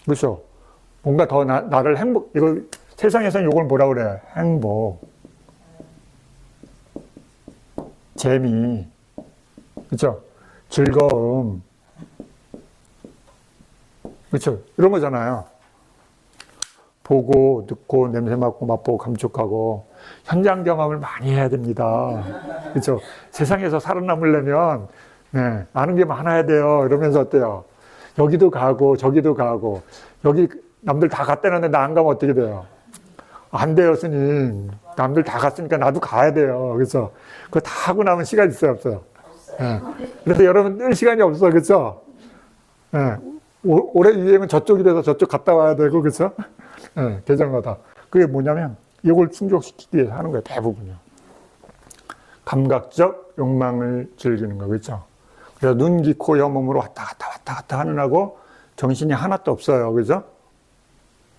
[SPEAKER 2] 그렇죠? 뭔가 더 나를 이걸 세상에서는 이걸 뭐라고 그래요? 행복, 재미, 그렇죠? 즐거움, 그렇죠? 이런 거잖아요. 보고, 듣고, 냄새 맡고, 맛보고, 감촉하고 현장 경험을 많이 해야 됩니다. 그렇죠? 세상에서 살아남으려면 네, 아는 게 많아야 돼요. 이러면서 어때요? 여기도 가고 저기도 가고 여기 남들 다 갔다는데 나 안 가면 어떻게 돼요? 안 돼요, 스님. 남들 다 갔으니까 나도 가야 돼요. 그래서 그거 다 하고 나면 시간 있어요, 없어요? 네. 그래서 여러분 늘 시간이 없어, 그렇죠? 네. 올해 유행은 저쪽이라서 저쪽 갔다 와야 되고, 그렇죠? 네, 계절마다. 그게 뭐냐면 이걸 충족시키기 위해서 하는 거예요, 대부분요. 감각적 욕망을 즐기는 거, 그렇죠? 그래서 눈, 귀, 코, 혀, 몸으로 왔다 갔다 하는 하고 정신이 하나도 없어요, 그렇죠?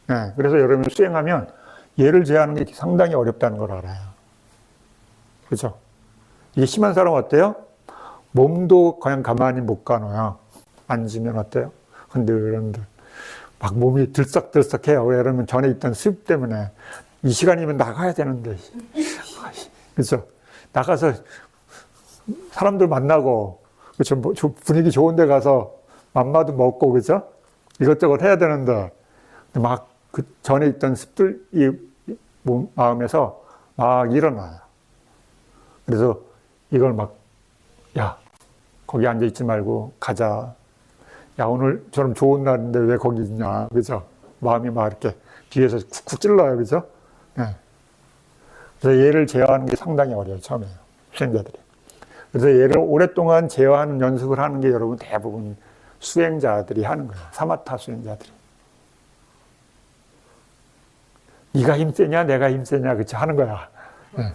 [SPEAKER 2] 네, 그래서 여러분 수행하면 얘를 제어하는 게 상당히 어렵다는 걸 알아요. 그렇죠? 이게 심한 사람 어때요? 몸도 그냥 가만히 못 가놔요. 앉으면 어때요? 흔들흔들. 막 몸이 들썩들썩해요. 왜 그러면 전에 있던 습 때문에 이 시간이면 나가야 되는데. 그렇죠? 나가서 사람들 만나고, 그렇죠? 분위기 좋은 데 가서 맘마도 먹고, 그렇죠? 이것저것 해야 되는데 막 그 전에 있던 습들이 마음에서 막 일어나요. 그래서 이걸 막, 야, 거기 앉아있지 말고 가자. 야, 오늘처럼 좋은 날인데 왜 거기 있냐. 그죠? 마음이 막 이렇게 뒤에서 쿡쿡 찔러요. 그죠? 네. 그래서 얘를 제어하는 게 상당히 어려워요. 처음에요. 수행자들이. 그래서 얘를 오랫동안 제어하는 연습을 하는 게 여러분 대부분 수행자들이 하는 거예요. 사마타 수행자들이. 네가 힘세냐 내가 힘세냐 그치 하는 거야. 네.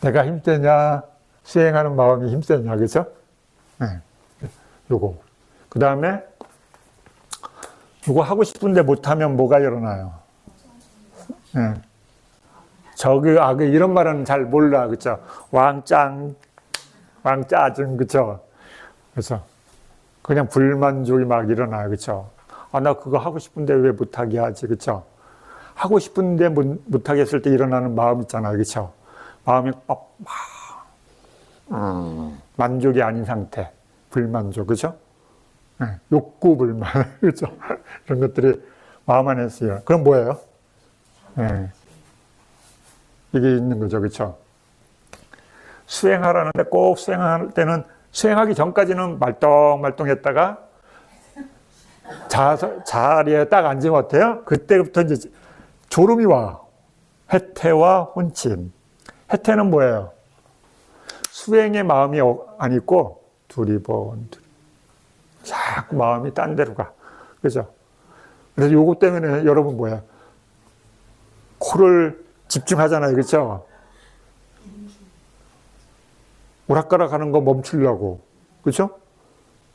[SPEAKER 2] 내가 힘세냐 수행하는 마음이 힘세냐 그죠? 네. 요거. 그 다음에 요거 하고 싶은데 못하면 뭐가 일어나요? 네. 저그 이런 말은 잘 몰라 그쵸? 왕짱 왕짜증 그쵸? 그래서 그냥 불만족이 막 일어나요 그쵸? 나 그거 하고 싶은데 왜 못하게 하지 그쵸? 하고 싶은데 못하게 했을 때 일어나는 마음 있잖아요 그쵸? 마음이 만족이 아닌 상태 불만족 그쵸? 네. 욕구 불만 그쵸? 이런 것들이 마음 안에 있어요. 그럼 뭐예요? 네. 이게 있는 거죠. 그렇죠? 수행하라는데 꼭 수행할 때는 수행하기 전까지는 말똥말똥했다가 자리에 딱 앉으면 어때요? 그때부터 이제 졸음이 와. 해태와 혼침. 해태는 뭐예요? 수행의 마음이 안 있고 두리번. 자꾸 마음이 딴 데로 가. 그죠? 그래서 요거 때문에 여러분 뭐야? 코를 집중하잖아요. 그렇죠? 오락가락 하는 거 멈추려고. 그렇죠?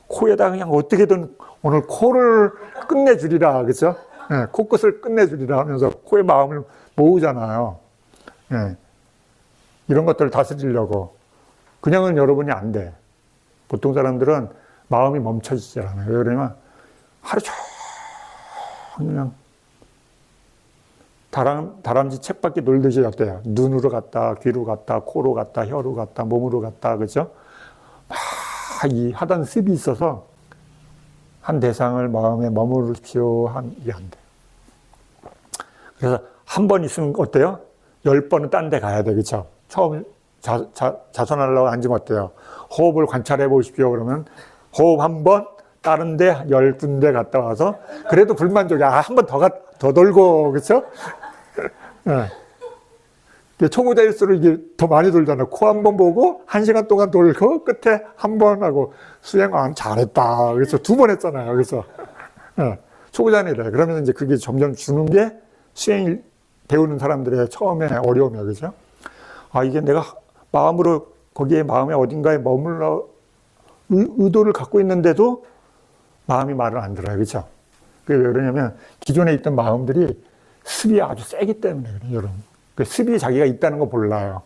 [SPEAKER 2] 코에다 그냥 어떻게든 오늘 코를 끝내주리라. 그렇죠? 네, 코끝을 끝내주리라 하면서 코에 마음을 모으잖아요. 네. 이런 것들을 다스리려고. 그냥은 여러분이 안 돼. 보통 사람들은 마음이 멈춰지지 않아요. 왜 그러냐면 하루 종일 그냥 다람쥐 책밖에 놀듯이 어때요? 눈으로 갔다, 귀로 갔다, 코로 갔다, 혀로 갔다, 몸으로 갔다, 그죠? 막 이 하던 습이 있어서 한 대상을 마음에 머무르십시오. 이게 안 돼요. 그래서 한 번 있으면 어때요? 10번은 딴 데 가야 돼, 그죠? 처음 자선하려고 앉으면 어때요? 호흡을 관찰해 보십시오. 그러면 호흡 한 번, 다른 데 10군데 갔다 와서 그래도 불만족이야. 한 번 더 돌고, 그쵸? 네. 초보자일수록 이게 더 많이 돌잖아요. 코 한 번 보고 1시간 동안 돌고 끝에 한 번 하고 수행 잘했다. 그래서 2번 했잖아요. 그래서 네. 초보자니래. 그러면 이제 그게 점점 주는 게 수행 배우는 사람들의 처음에 어려움이에요. 그죠? 이게 내가 마음으로 거기에 마음의 어딘가에 머물러 의도를 갖고 있는데도 마음이 말을 안 들어요. 그렇죠? 그게 왜 그러냐면 기존에 있던 마음들이 습이 아주 세기 때문에 그래요, 여러분. 그 습이 자기가 있다는 거 몰라요.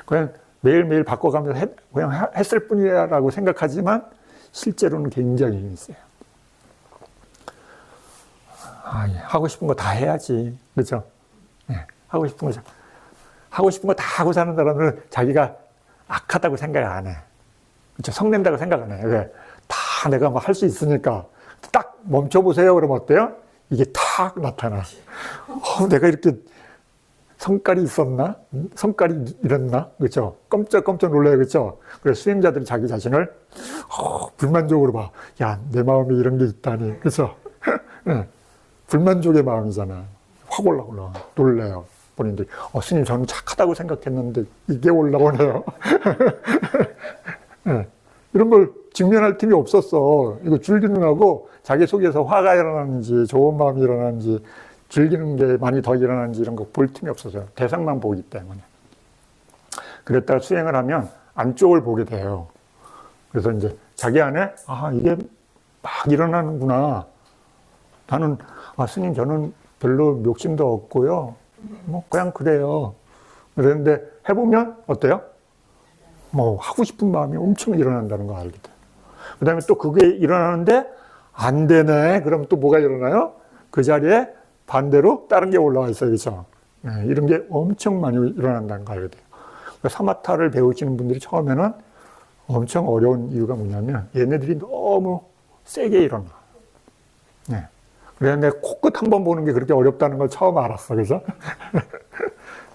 [SPEAKER 2] 그냥 매일매일 바꿔가면서 그냥 했을 뿐이라고 생각하지만 실제로는 굉장히 힘이 세요. 하고 싶은 거 다 해야지. 그렇죠? 네, 하고 싶은 거 다 하고 사는 사람들은 자기가 악하다고 생각 안 해. 그렇죠? 성낸다고 생각 안 해. 왜? 다 내가 할 수 있으니까. 딱 멈춰보세요. 그러면 어때요? 이게 탁 나타나. 내가 이렇게 성깔이 있었나? 성깔이 이랬나? 그렇죠? 깜짝 놀라요. 그렇죠? 그래서 수행자들이 자기 자신을 불만족으로 봐. 야, 내 마음에 이런 게 있다니. 그렇죠? 네. 불만족의 마음이잖아. 확 올라와. 놀래요. 본인들이. 스님, 저는 착하다고 생각했는데 이게 올라오네요. 네. 이런 걸 직면할 틈이 없었어. 이거 즐기는 하고 자기 속에서 화가 일어나는지 좋은 마음이 일어나는지 즐기는 게 많이 더 일어나는지 이런 거 볼 틈이 없어서요. 대상만 보기 때문에. 그랬다가 수행을 하면 안쪽을 보게 돼요. 그래서 이제 자기 안에 이게 막 일어나는구나. 나는 스님 저는 별로 욕심도 없고요. 그냥 그래요. 그랬는데 해보면 어때요? 하고 싶은 마음이 엄청 일어난다는 거 알게 돼요. 그 다음에 또 그게 일어나는데 안 되네. 그럼 또 뭐가 일어나요? 그 자리에 반대로 다른 게 올라와 있어요. 그렇죠? 네, 이런 게 엄청 많이 일어난다는 거 알게 돼요. 사마타를 배우시는 분들이 처음에는 엄청 어려운 이유가 뭐냐면 얘네들이 너무 세게 일어나. 네. 그래서 내가 코끝 한 번 보는 게 그렇게 어렵다는 걸 처음 알았어. 그래서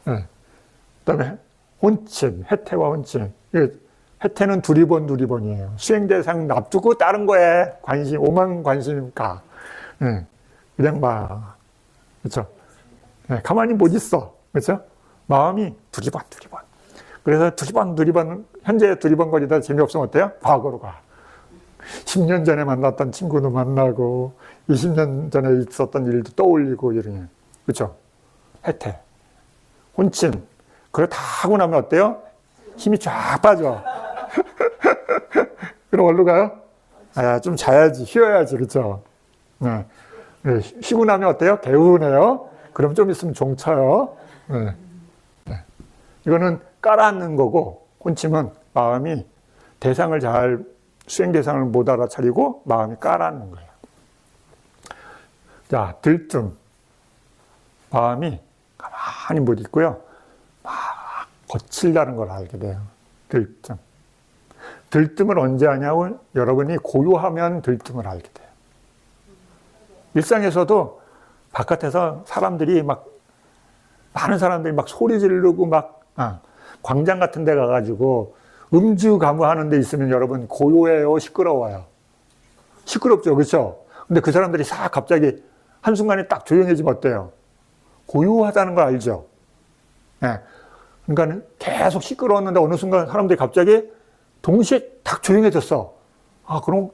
[SPEAKER 2] 네. 그다음에 혼침, 해태와 혼침. 해태는 두리번이에요. 수행 대상 놔두고 다른 거에 오만 관심 가. 네. 그냥 막, 그렇죠? 네. 가만히 못 있어. 그렇죠? 마음이 두리번. 그래서 두리번, 현재 두리번거리다 재미없으면 어때요? 과거로 가. 10년 전에 만났던 친구도 만나고, 20년 전에 있었던 일도 떠올리고, 이러냐. 그렇죠? 해태. 혼침. 그걸 다 하고 나면 어때요? 힘이 쫙 빠져. 그럼 어디로 가요? 좀 자야지, 쉬어야지, 그렇죠? 네. 네. 쉬고 나면 어때요? 개운해요. 그럼 좀 있으면 종쳐요. 네. 네. 이거는 깔아앉는 거고, 혼침은 마음이 수행 대상을 못 알아차리고 마음이 깔아앉는 거예요. 자, 들뜸. 마음이 가만히 못 있고요. 막 거칠다는 걸 알게 돼요. 들뜸. 들뜸을 언제 하냐고 여러분이 고요하면 들뜸을 알게 돼요. 일상에서도 바깥에서 사람들이 막 많은 사람들이 막 소리 지르고 막 광장 같은 데 가가지고 음주 가무하는 데 있으면 여러분 고요해요, 시끄러워요? 시끄럽죠, 그렇죠? 근데 그 사람들이 싹 갑자기 한순간에 딱 조용해지면 어때요? 고요하다는 걸 알죠? 네. 그러니까 계속 시끄러웠는데 어느 순간 사람들이 갑자기 동시에 딱 조용해졌어. 그럼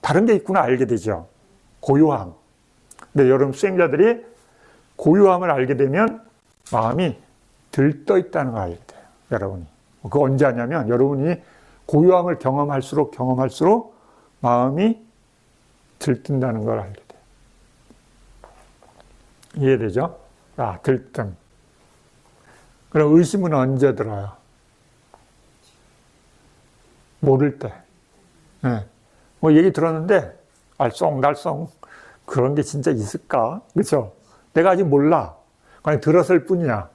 [SPEAKER 2] 다른 게 있구나 알게 되죠. 고요함. 근데 여러분 수행자들이 고요함을 알게 되면 마음이 들떠 있다는 걸 알게 돼요. 여러분이. 그거 언제 하냐면 여러분이 고요함을 경험할수록 마음이 들뜬다는 걸 알게 돼요. 이해되죠? 들뜸. 그럼 의심은 언제 들어요? 모를 때. 네. 뭐 얘기 들었는데 알쏭달쏭 그런 게 진짜 있을까? 그렇죠? 내가 아직 몰라. 그냥 들었을 뿐이야.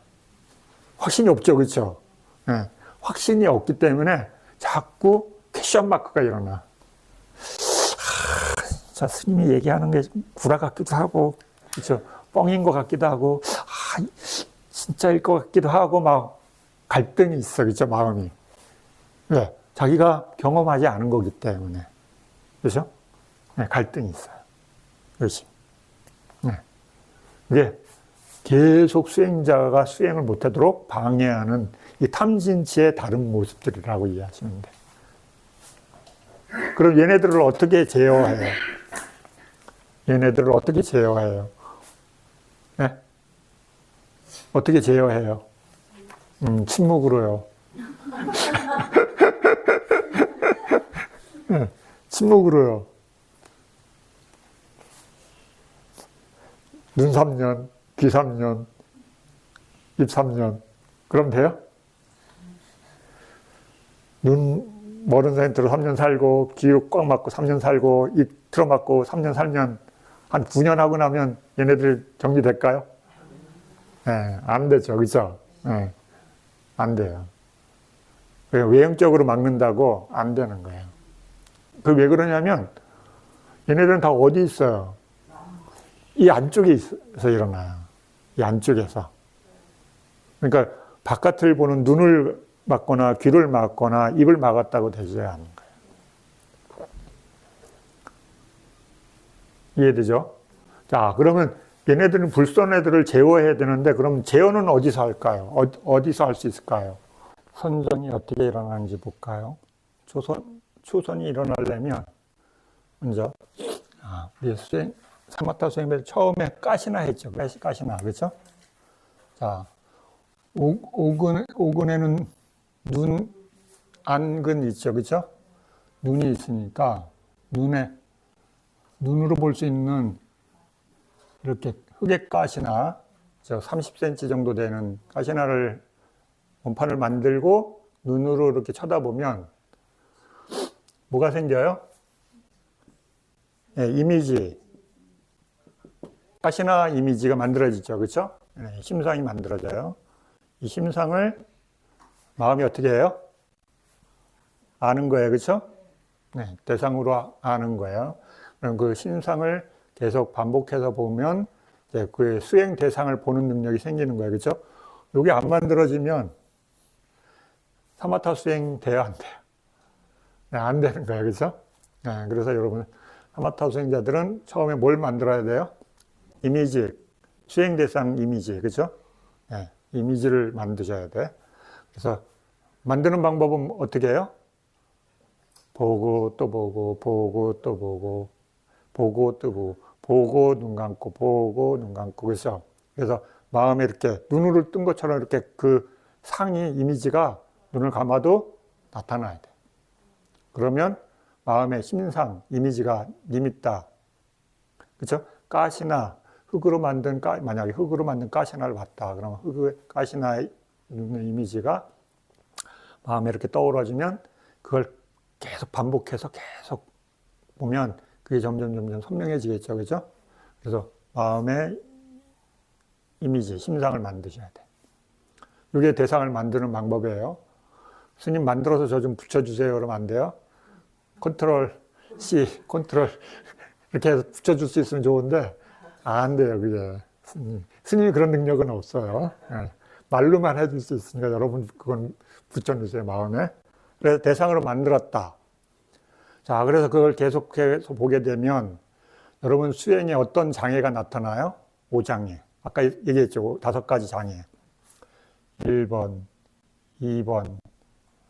[SPEAKER 2] 확신이 없죠, 그렇죠? 네. 확신이 없기 때문에 자꾸 퀘션 마크가 일어나. 자, 스님이 얘기하는 게 구라 같기도 하고, 그렇죠? 뻥인 것 같기도 하고, 진짜일 것 같기도 하고, 막 갈등이 있어, 그렇죠? 마음이. 왜? 자기가 경험하지 않은 거기 때문에. 그렇죠? 네, 갈등이 있어요. 의심. 네. 이게 계속 수행자가 수행을 못하도록 방해하는 이 탐진치의 다른 모습들이라고 이해하시면 돼요. 그럼 얘네들을 어떻게 제어해요? 얘네들을 어떻게 제어해요? 네? 어떻게 제어해요? 침묵으로요. 네, 침묵으로요. 눈 3년, 귀 3년, 입 3년. 그럼 돼요? 눈 멀은 상태로 3년 살고, 귀로 꽉 막고 3년 살고, 입 틀어막고 3년 살면 한 9년 하고 나면 얘네들 정리될까요? 네, 안 되죠. 그죠? 네, 안 돼요. 외형적으로 막는다고 안 되는 거예요. 그 왜 그러냐면 얘네들은 다 어디 있어요? 이 안쪽에 있어서 일어나요. 이 안쪽에서. 그러니까 바깥을 보는 눈을 막거나 귀를 막거나 입을 막았다고 되지 않는 거예요. 이해되죠? 자, 그러면 얘네들은 불선 애들을 제어해야 되는데 그럼 제어는 어디서 할까요? 어디서 할 수 있을까요? 선정이 어떻게 일어나는지 볼까요? 초선이 일어나려면 먼저 우리 사마타 수행배 처음에 가시나 했죠. 가시나, 그렇죠? 자, 오근에는 눈 안근 있죠, 그렇죠? 눈이 있으니까 눈으로 볼 수 있는 이렇게 흑의 가시나 30cm 정도 되는 가시나를 원판을 만들고 눈으로 이렇게 쳐다보면 뭐가 생겨요? 네, 이미지. 가시나 이미지가 만들어지죠. 그렇죠? 네, 심상이 만들어져요. 이 심상을 마음이 어떻게 해요? 아는 거예요. 그렇죠? 네, 대상으로 아는 거예요. 그럼 그 심상을 계속 반복해서 보면 이제 그 수행 대상을 보는 능력이 생기는 거예요. 그렇죠? 이게 안 만들어지면 사마타 수행 돼요, 안 돼요? 네, 안 되는 거예요. 그렇죠? 네, 그래서 여러분 사마타 수행자들은 처음에 뭘 만들어야 돼요? 이미지, 수행 대상 이미지, 그렇죠? 네, 이미지를 만드셔야 돼. 그래서 만드는 방법은 어떻게 해요? 보고 또 보고, 보고 또 보고, 보고 또 보고, 보고 눈 감고, 보고 눈 감고, 그렇죠? 그래서 마음에 이렇게 눈으로 뜬 것처럼 이렇게 그 상이 이미지가 눈을 감아도 나타나야 돼. 그러면 마음의 심상, 이미지가 니밌다. 그렇죠? 가시나, 만약에 흙으로 만든 가시나를 봤다. 그러면 가시나의 눈의 이미지가 마음에 이렇게 떠오르면 그걸 계속 반복해서 계속 보면 그게 점점 선명해지겠죠. 그렇죠? 그래서 마음의 이미지, 심상을 만드셔야 돼. 이게 대상을 만드는 방법이에요. 스님 만들어서 저 좀 붙여주세요. 그러면 안 돼요? 컨트롤 C, 컨트롤 이렇게 해서 붙여줄 수 있으면 좋은데 안 돼요. 그게 스님 스님이 그런 능력은 없어요. 예. 말로만 해줄 수 있으니까 여러분 그건 붙여주세요, 마음에. 그래서 대상으로 만들었다. 자, 그래서 그걸 계속해서 보게 되면 여러분 수행에 어떤 장애가 나타나요? 5장애. 아까 얘기했죠. 5가지 장애. 1번, 2번,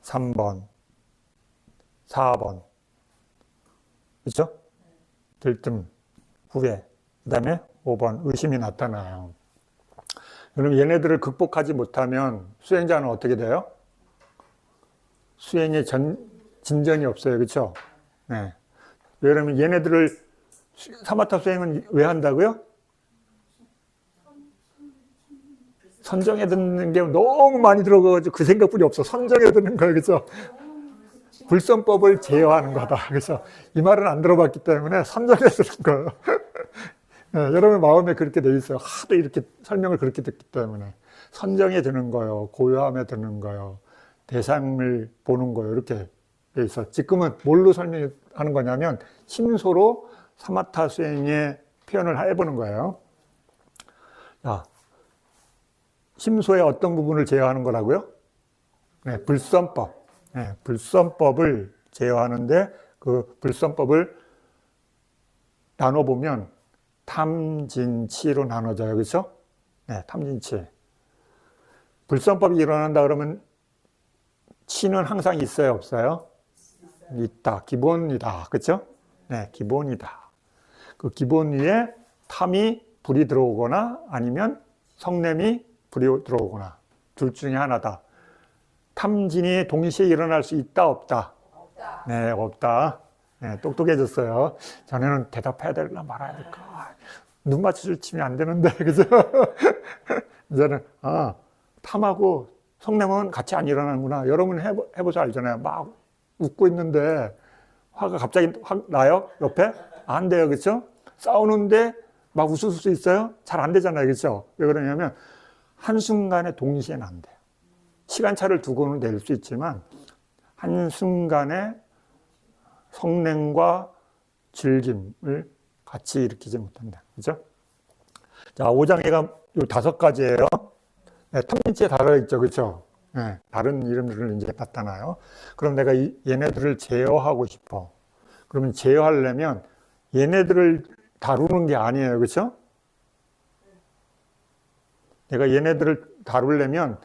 [SPEAKER 2] 3번, 4번. 그렇죠? 들뜸, 후회. 그 다음에 5번, 의심이 나타나요. 그럼 얘네들을 극복하지 못하면 수행자는 어떻게 돼요? 수행에 진전이 없어요. 그렇죠? 네. 왜냐면 얘네들을 사마타 수행은 왜 한다고요? 선정해 듣는 게 너무 많이 들어가가지고 그 생각뿐이 없어. 선정해 듣는 거예요. 그렇죠? 불선법을 제어하는 거다. 그래서 이 말은 안 들어봤기 때문에 선정해 듣는 거예요. 네, 여러분 마음에 그렇게 돼 있어요. 하도 이렇게 설명을 그렇게 듣기 때문에. 선정해 드는 거요. 고요함에 드는 거요. 대상을 보는 거요. 이렇게 돼 있어. 지금은 뭘로 설명하는 거냐면 심소로 사마타 수행의 표현을 해보는 거예요. 자, 심소의 어떤 부분을 제어하는 거라고요? 네, 불선법. 네, 불선법을 제어하는데 그 불선법을 나눠보면 탐진치로 나눠져요. 그렇죠? 네, 탐진치. 불선법이 일어난다 그러면 치는 항상 있어요, 없어요? 있다. 기본이다. 그렇죠? 네, 기본이다. 그 기본 위에 탐이 불이 들어오거나 아니면 성냄이 불이 들어오거나 둘 중에 하나다. 탐진이 동시에 일어날 수 있다, 없다? 없다. 네, 없다. 네, 똑똑해졌어요. 전에는 대답해야 될까 말아야 될까. 눈 맞춰줄 치면 안 되는데, 그죠? 이제는, 탐하고 성냄은 같이 안 일어나는구나. 여러분 해보셔 알잖아요. 막 웃고 있는데 화가 갑자기 확 나요? 옆에? 안 돼요. 그렇죠? 싸우는데 막 웃을 수 있어요? 잘 안 되잖아요. 그렇죠? 왜 그러냐면 한순간에 동시에는 안 돼요. 시간차를 두고는 낼 수 있지만 한순간에 성냄과 즐김을 같이 일으키지 못한다. 그죠? 자, 5장애가 요 5가지예요. 네, 탐진치에 달아있죠. 그렇죠? 네, 다른 이름들은 이제 나타나요. 그럼 내가 얘네들을 제어하고 싶어. 그러면 제어하려면 얘네들을 다루는 게 아니에요. 그렇죠? 내가 얘네들을 다루려면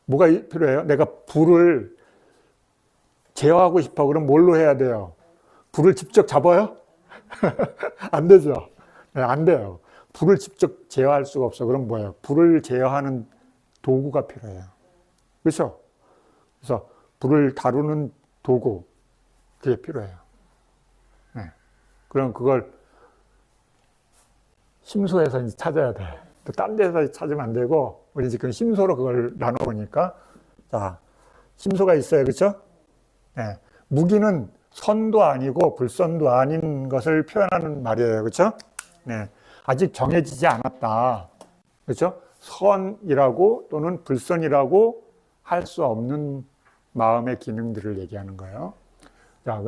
[SPEAKER 2] 뭐가 필요해요? 내가 불을 제어하고 싶어. 그럼 뭘로 해야 돼요? 불을 직접 잡아요? 안 되죠. 네, 안 돼요. 불을 직접 제어할 수가 없어. 그럼 뭐예요? 불을 제어하는 도구가 필요해요. 그렇죠? 그래서 불을 다루는 도구, 그게 필요해요. 네. 그럼 그걸 심소에서 이제 찾아야 돼. 또 딴 데서 찾으면 안 되고, 우리 지금 심소로 그걸 나눠보니까, 자, 심소가 있어요. 그렇죠? 네. 무기는 선도 아니고 불선도 아닌 것을 표현하는 말이에요. 그렇죠? 네. 아직 정해지지 않았다. 그렇죠? 선이라고 또는 불선이라고 할 수 없는 마음의 기능들을 얘기하는 거예요. 자,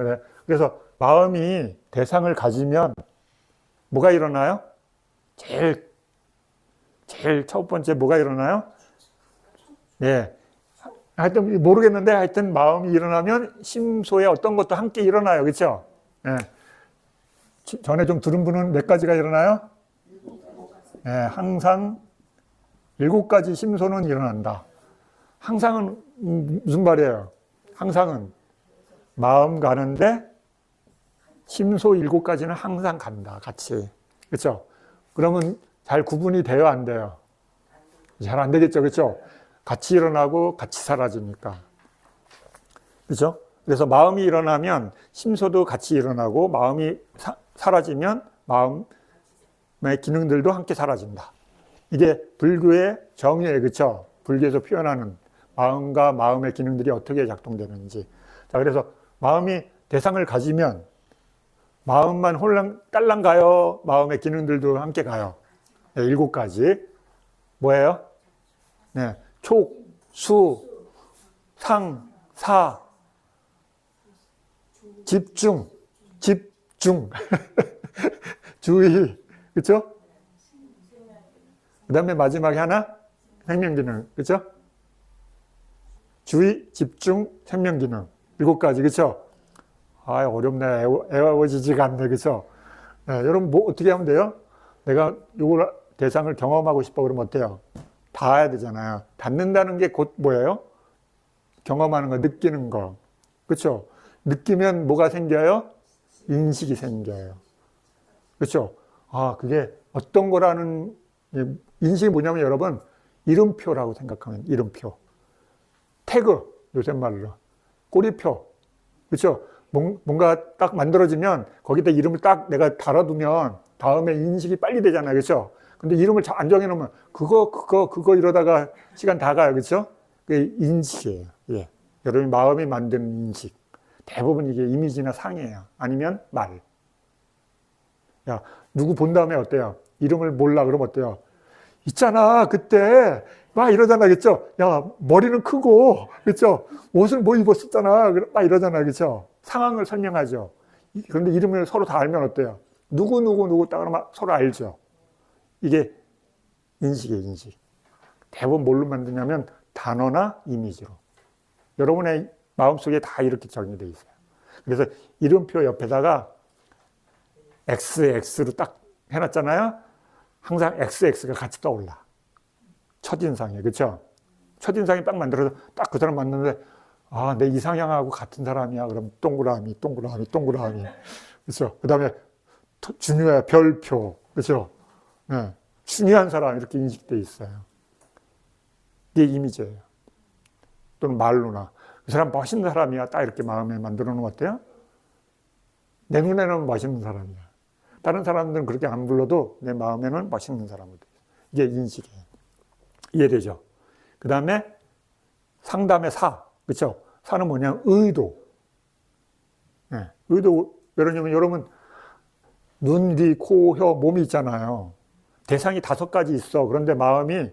[SPEAKER 2] 그래서 마음이 대상을 가지면 뭐가 일어나요? 제일 첫 번째 뭐가 일어나요? 예. 하여튼 모르겠는데 하여튼 마음이 일어나면 심소에 어떤 것도 함께 일어나요. 그렇죠? 예. 전에 좀 들은 분은 몇 가지가 일어나요? 예, 항상 7가지 심소는 일어난다. 항상은 무슨 말이에요? 항상은 마음 가는데 심소 7가지는 항상 간다. 같이. 그렇죠? 그러면 잘 구분이 돼요? 안 돼요? 잘 안 되겠죠? 그렇죠? 같이 일어나고 같이 사라지니까. 그렇죠? 그래서 마음이 일어나면 심소도 같이 일어나고 마음이 사라지면 마음의 기능들도 함께 사라진다. 이게 불교의 정의예요. 그렇죠? 불교에서 표현하는 마음과 마음의 기능들이 어떻게 작동되는지. 자, 그래서 마음이 대상을 가지면 마음만 딸랑 가요? 마음의 기능들도 함께 가요? 네, 7가지. 뭐예요? 네, 촉, 수, 상, 사, 집중, 주의. 그렇죠? 그 다음에 마지막에 하나 생명기능. 그렇죠? 주의, 집중, 생명기능. 7가지. 그렇죠? 아, 어렵네. 애워지지가 않네. 그렇죠? 네, 여러분 뭐 어떻게 하면 돼요? 내가 요걸 대상을 경험하고 싶어 그러면 어때요? 닿아야 되잖아요. 닿는다는 게 곧 뭐예요? 경험하는 거, 느끼는 거. 그렇죠? 느끼면 뭐가 생겨요? 인식이 생겨요. 그렇죠? 아, 그게 어떤 거라는 인식이 뭐냐면 여러분 이름표라고 생각하면 이름표. 태그, 요새 말로. 꼬리표. 그렇죠? 뭔가 딱 만들어지면 거기다 이름을 딱 내가 달아두면 다음에 인식이 빨리 되잖아요. 그렇죠? 근데 이름을 안 정해놓으면 그거 이러다가 시간 다 가요. 그렇죠? 그게 인식이에요. 예. 여러분이 마음이 만드는 인식. 대부분 이게 이미지나 상이에요. 아니면 말. 야, 누구 본 다음에 어때요? 이름을 몰라 그러면 어때요? 있잖아, 그때 막 이러잖아, 그렇죠? 야, 머리는 크고, 그렇죠? 옷을 뭐 입었었잖아, 막 이러잖아, 그렇죠? 상황을 설명하죠. 그런데 이름을 서로 다 알면 어때요? 누구 딱 그러면 서로 알죠. 이게 인식이에요, 인식. 대부분 뭘로 만드냐면 단어나 이미지로. 여러분의 마음속에 다 이렇게 정리되어 있어요. 그래서 이름표 옆에다가 XX로 딱 해놨잖아요. 항상 XX가 같이 떠올라. 첫인상에, 그렇죠? 첫인상이 딱 만들어서 딱 그 사람 만났는데 아, 내 이상형하고 같은 사람이야. 그럼 동그라미. 그렇죠? 그 다음에 중요해, 별표. 그렇죠? 네. 중요한 사람 이렇게 인식돼 있어요. 이게 이미지예요. 또는 말로나 그 사람 멋있는 사람이야. 딱 이렇게 마음에 만들어 놓으면 어때요? 내 눈에는 멋있는 사람이야. 다른 사람들은 그렇게 안 불러도 내 마음에는 멋있는 사람이 돼요. 이게 인식이에요. 이해되죠? 그 다음에 상담의 사. 그렇죠? 사는 뭐냐면 의도. 네. 의도, 왜냐면 여러분 눈, 귀, 코, 혀, 몸이 있잖아요. 대상이 5가지 있어. 그런데 마음이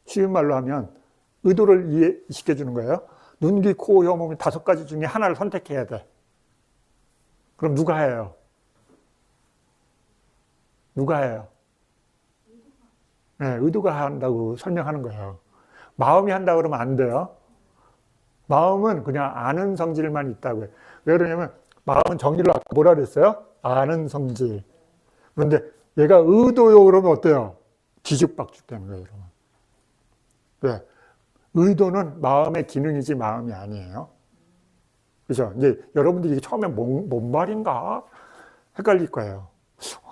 [SPEAKER 2] 쉬운 말로 하면 의도를 이해시켜 주는 거예요. 눈, 귀, 코, 혀, 몸이 5가지 중에 하나를 선택해야 돼. 그럼 누가 해요? 누가 해요? 네, 의도가 한다고 설명하는 거예요. 마음이 한다고 그러면 안 돼요. 마음은 그냥 아는 성질만 있다고요. 왜 그러냐면 마음은 정의를 아까 뭐라 그랬어요? 아는 성질. 그런데 얘가 의도요 그러면 어때요? 뒤죽박죽 되는 거예요, 여러분. 왜? 의도는 마음의 기능이지 마음이 아니에요. 그죠? 이제 여러분들이 이게 처음에 뭔 말인가? 헷갈릴 거예요.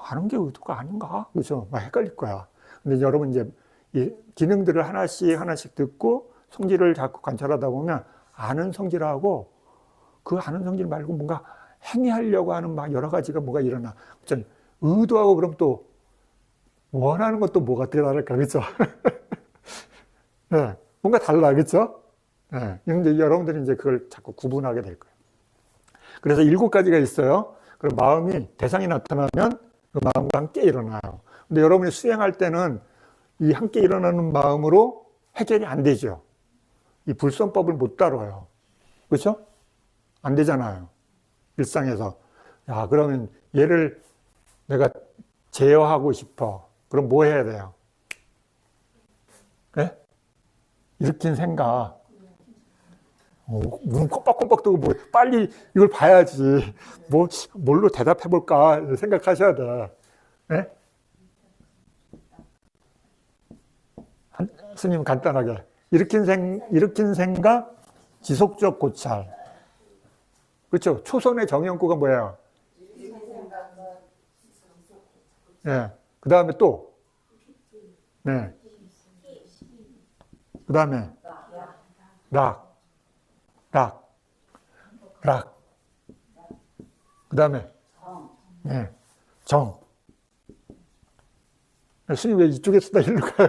[SPEAKER 2] 아는 게 의도가 아닌가? 그죠? 막 헷갈릴 거야. 근데 여러분 이제 이 기능들을 하나씩 듣고 성질을 자꾸 관찰하다 보면 아는 성질하고 그 아는 성질 말고 뭔가 행위하려고 하는 막 여러 가지가 뭐가 일어나. 의도하고 그럼 또 원하는 것도 뭐가 어떻게 다를까? 그죠? 네, 뭔가 달라. 그죠? 네, 근데 여러분들이 이제 그걸 자꾸 구분하게 될 거예요. 그래서 7가지가 있어요. 그럼 마음이 대상이 나타나면 그 마음과 함께 일어나요. 근데 여러분이 수행할 때는 이 함께 일어나는 마음으로 해결이 안 되죠. 이 불선법을 못 다뤄요. 그렇죠? 안 되잖아요. 일상에서. 야, 그러면 얘를 내가 제어하고 싶어. 그럼 뭐 해야 돼요? 네? 일으킨 생각. 눈 껌뻑껌뻑 뜨고 뭐 빨리 이걸 봐야지. 뭘로 대답해 볼까 생각하셔야 돼. 네? 스님 간단하게. 일으킨 생각, 지속적 고찰. 그렇죠? 초선의 정연구가 뭐예요? 네. 그 다음에 또, 네. 그 다음에, 락. 그 다음에, 네. 정. 스님 왜 이쪽에 쓰다 일로 가요?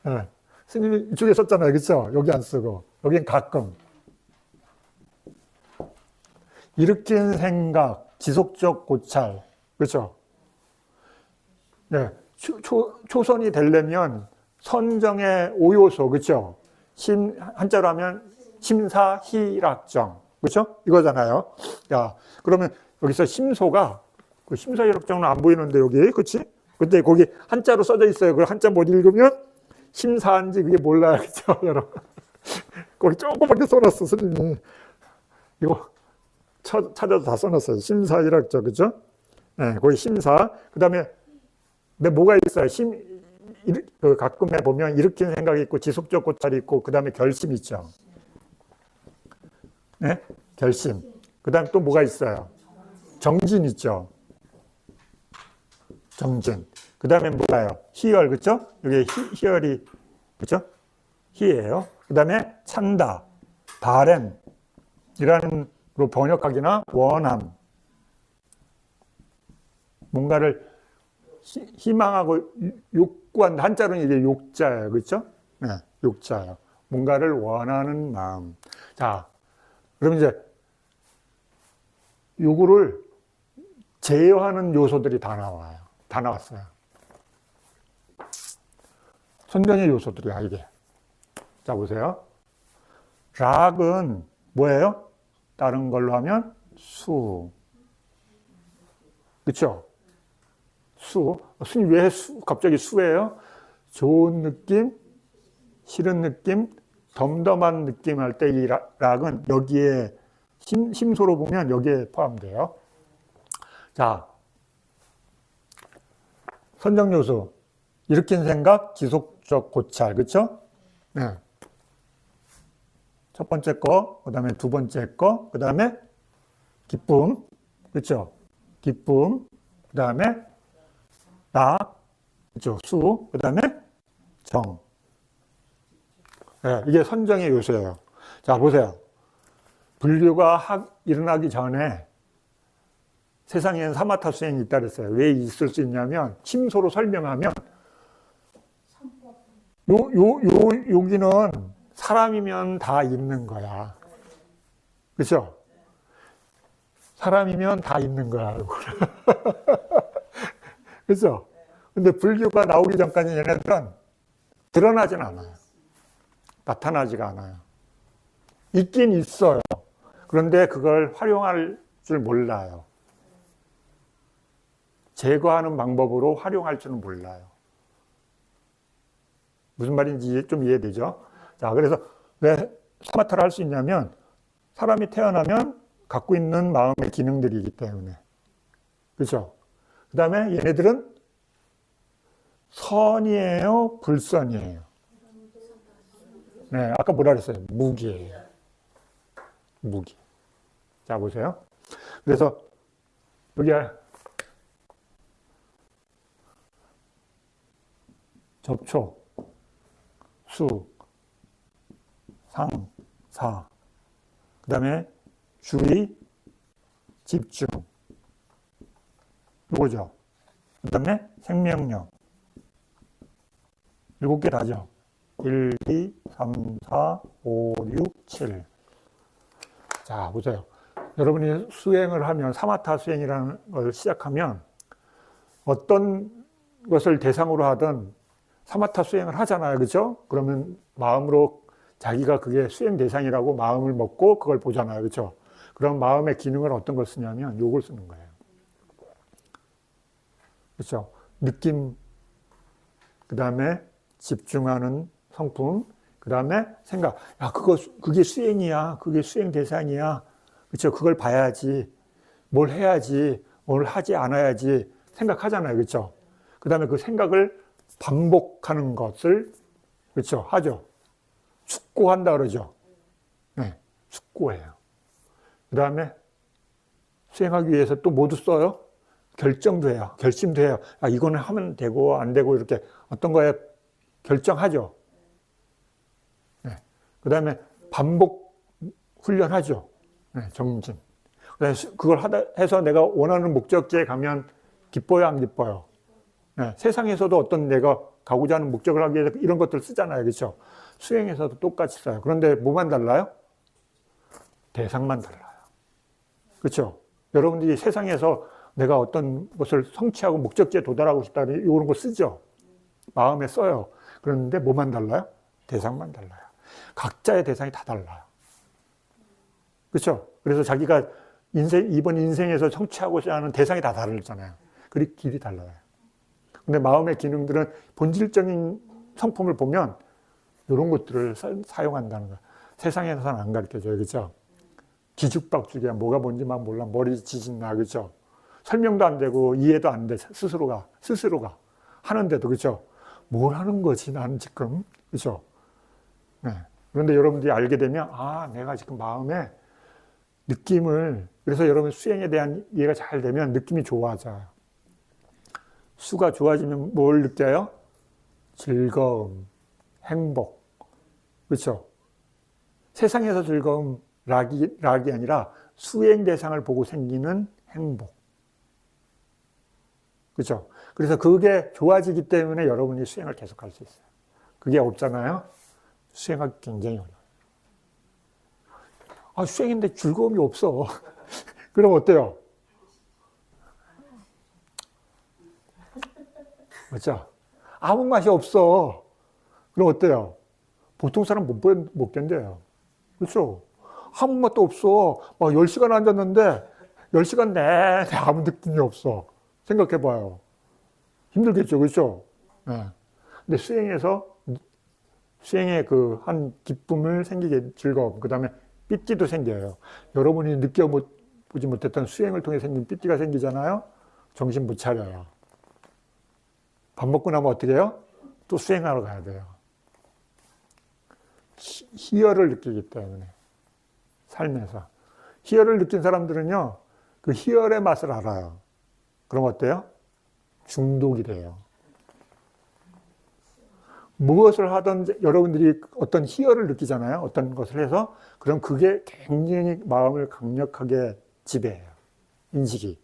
[SPEAKER 2] 네. 스님이 이쪽에 썼잖아요. 그렇죠? 여기 안 쓰고. 여긴 가끔. 일으킨 생각, 지속적 고찰. 그렇죠? 네. 초선이 되려면 선정의 5요소. 그렇죠? 한자로 하면 심사희락정. 그렇죠? 이거잖아요. 야, 그러면 여기서 심소가, 그 심사희락정은 안 보이는데 여기, 그렇지? 근데 거기 한자로 써져 있어요. 그걸 한자 못 읽으면 심사한지 그게 몰라요. 그죠, 여러분? 거기 조그맣게 써놨어, 스님이. 이거 찾아서 다 써놨어요. 심사이락죠, 그죠? 네, 거기 심사. 그 다음에 뭐가 있어요? 그 가끔에 보면 일으키는 생각이 있고, 지속적 고찰이 있고, 그 다음에 결심 있죠. 네? 결심. 그 다음에 또 뭐가 있어요? 정진 있죠. 정진. 그 다음에 뭐가요? 희열, 그죠? 여기 희열이, 그죠? 희예요. 그 다음에 찬다, 바램, 이라는 로 번역하기나 원함. 뭔가를 희망하고 욕구한다. 한자로는 이제 욕자예요. 그렇죠? 네, 욕자예요. 뭔가를 원하는 마음. 자, 그럼 이제 요거를 제어하는 요소들이 다 나와요. 다 나왔어요. 선정의 요소들이야, 이게. 자, 보세요. 락은 뭐예요? 다른 걸로 하면 수. 그렇죠? 수. 스님 왜 갑자기 수예요? 좋은 느낌, 싫은 느낌, 덤덤한 느낌 할 때 이 락은 여기에 심소로 보면 여기에 포함돼요. 자, 선정 요소. 일으킨 생각, 지속적 고찰. 그렇죠? 네. 첫 번째 거, 그 다음에 두 번째 거, 그 다음에 기쁨, 그렇죠? 기쁨, 그 다음에 그렇죠? 수, 그 다음에 정. 네, 이게 선정의 요소예요. 자, 보세요. 불교가 일어나기 전에 세상에는 사마타 수행이 있다 그랬어요. 왜 있을 수 있냐면, 심소로 설명하면, 여기는 사람이면 다 있는 거야. 그렇죠? 사람이면 다 있는 거야. 그렇죠? 근데 불교가 나오기 전까지 얘네들은 드러나진 않아요. 나타나지가 않아요. 있긴 있어요. 그런데 그걸 활용할 줄 몰라요. 제거하는 방법으로 활용할 줄은 몰라요. 무슨 말인지 좀 이해되죠? 자, 그래서 왜 사마타를 할 수 있냐면 사람이 태어나면 갖고 있는 마음의 기능들이기 때문에. 그렇죠? 그 다음에 얘네들은 선이에요? 불선이에요? 네, 아까 뭐라 그랬어요? 무기예요. 무기. 자, 보세요. 그래서 여기 접촉, 수, 상, 사, 그 다음에 주의, 집중, 요거죠. 그 다음에 생명력, 7개 다죠. 1, 2, 3, 4, 5, 6, 7. 자, 보세요. 여러분이 수행을 하면, 사마타 수행이라는 걸 시작하면 어떤 것을 대상으로 하든 사마타 수행을 하잖아요. 그죠? 그러면 마음으로 자기가 그게 수행 대상이라고 마음을 먹고 그걸 보잖아요. 그죠? 그럼 마음의 기능을 어떤 걸 쓰냐면 요걸 쓰는 거예요. 그죠? 느낌, 그 다음에 집중하는 성품, 그 다음에 생각. 야, 그게 수행이야. 그게 수행 대상이야. 그죠? 그걸 봐야지. 뭘 해야지. 뭘 하지 않아야지. 생각하잖아요. 그죠? 그 다음에 그 생각을 반복하는 것을, 그렇죠? 하죠. 숙고한다 그러죠. 네, 숙고해요. 그 다음에 수행하기 위해서 또 모두 써요. 결정도 해요. 결심도 해요. 아, 이거는 하면 되고 안 되고 이렇게 어떤 거에 결정하죠. 네. 그 다음에 반복 훈련하죠. 네, 정진. 그걸 해서 내가 원하는 목적지에 가면 기뻐요, 안 기뻐요? 네, 세상에서도 어떤 내가 가고자 하는 목적을 하기 위해서 이런 것들 쓰잖아요. 그렇죠? 수행에서도 똑같이 써요. 그런데 뭐만 달라요? 대상만 달라요. 그렇죠? 여러분들이 세상에서 내가 어떤 것을 성취하고 목적지에 도달하고 싶다 이런 거 쓰죠? 마음에 써요. 그런데 뭐만 달라요? 대상만 달라요. 각자의 대상이 다 달라요. 그렇죠? 그래서 자기가 이번 인생에서 성취하고자 하는 대상이 다 다르잖아요. 그리고 길이 달라요. 근데 마음의 기능들은 본질적인 성품을 보면 이런 것들을 사용한다는 거야. 세상에서는 안 가르쳐줘요. 그죠? 뒤죽박죽이야. 뭐가 뭔지 막 몰라. 머리 지진나. 그죠? 설명도 안 되고 이해도 안 돼. 스스로가 하는데도. 그죠? 뭘 하는 거지 나는 지금. 그죠? 네. 그런데 여러분들이 알게 되면 내가 지금 마음에 느낌을, 그래서 여러분 수행에 대한 이해가 잘 되면 느낌이 좋아져요. 수가 좋아지면 뭘 느껴요? 즐거움, 행복. 그렇죠? 세상에서 즐거움, 락이 아니라 수행 대상을 보고 생기는 행복. 그렇죠? 그래서 그게 좋아지기 때문에 여러분이 수행을 계속할 수 있어요. 그게 없잖아요? 수행하기 굉장히 어려워요. 수행인데 즐거움이 없어. 그럼 어때요? 그렇죠? 아무 맛이 없어. 그럼 어때요? 보통 사람 못 견뎌요. 그렇죠? 아무 맛도 없어. 막 10시간 앉았는데 10시간 내내 아무 느낌이 없어. 생각해봐요. 힘들겠죠. 그렇죠? 네. 근데 수행의 그 한 기쁨을 생기게 즐거움, 그 다음에 삐띠도 생겨요. 여러분이 느껴보지 못했던 수행을 통해 생긴 삐띠가 생기잖아요. 정신 못 차려요. 밥 먹고 나면 어떻게 해요? 또 수행하러 가야 돼요. 희열을 느끼기 때문에. 삶에서. 희열을 느낀 사람들은요, 그 희열의 맛을 알아요. 그럼 어때요? 중독이 돼요. 무엇을 하든 여러분들이 어떤 희열을 느끼잖아요. 어떤 것을 해서. 그럼 그게 굉장히 마음을 강력하게 지배해요. 인식이.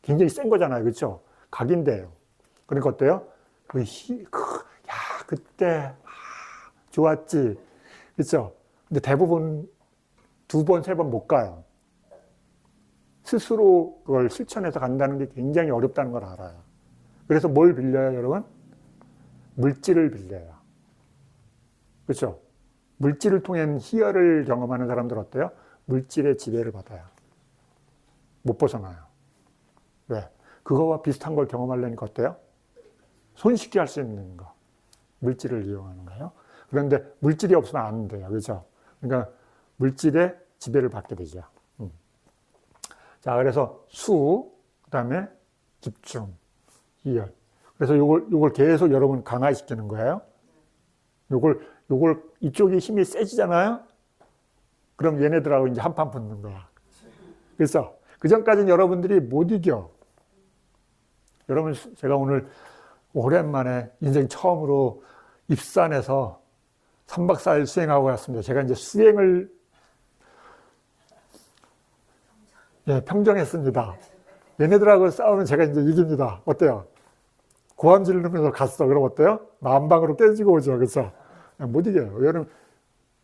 [SPEAKER 2] 굉장히 센 거잖아요. 그렇죠? 각인돼요. 그러니까 어때요? 그때 좋았지. 그렇죠? 근데 대부분 2번, 3번 못 가요. 스스로 그걸 실천해서 간다는 게 굉장히 어렵다는 걸 알아요. 그래서 뭘 빌려요, 여러분? 물질을 빌려요. 그렇죠? 물질을 통해 희열을 경험하는 사람들 어때요? 물질의 지배를 받아요. 못 벗어나요. 왜? 그거와 비슷한 걸 경험하려니까 어때요? 손쉽게 할 수 있는 거. 물질을 이용하는 거예요. 그런데 물질이 없으면 안 돼요. 그렇죠? 그러니까 물질의 지배를 받게 되죠. 자, 그래서 그 다음에 집중, 희열. 그래서 요걸 계속 여러분 강화시키는 거예요. 요걸 이쪽이 힘이 세지잖아요? 그럼 얘네들하고 이제 한판 붙는 거야. 그래서 그 전까지는 여러분들이 못 이겨. 여러분, 제가 오늘 오랜만에 인생 처음으로 입산해서 3박 4일 수행하고 왔습니다. 제가 이제 수행을 평정했습니다. 얘네들하고 싸우면 제가 이제 이깁니다. 어때요? 고함 지르면서 갔어. 그럼 어때요? 만방으로 깨지고 오죠. 그래서 못 이겨요.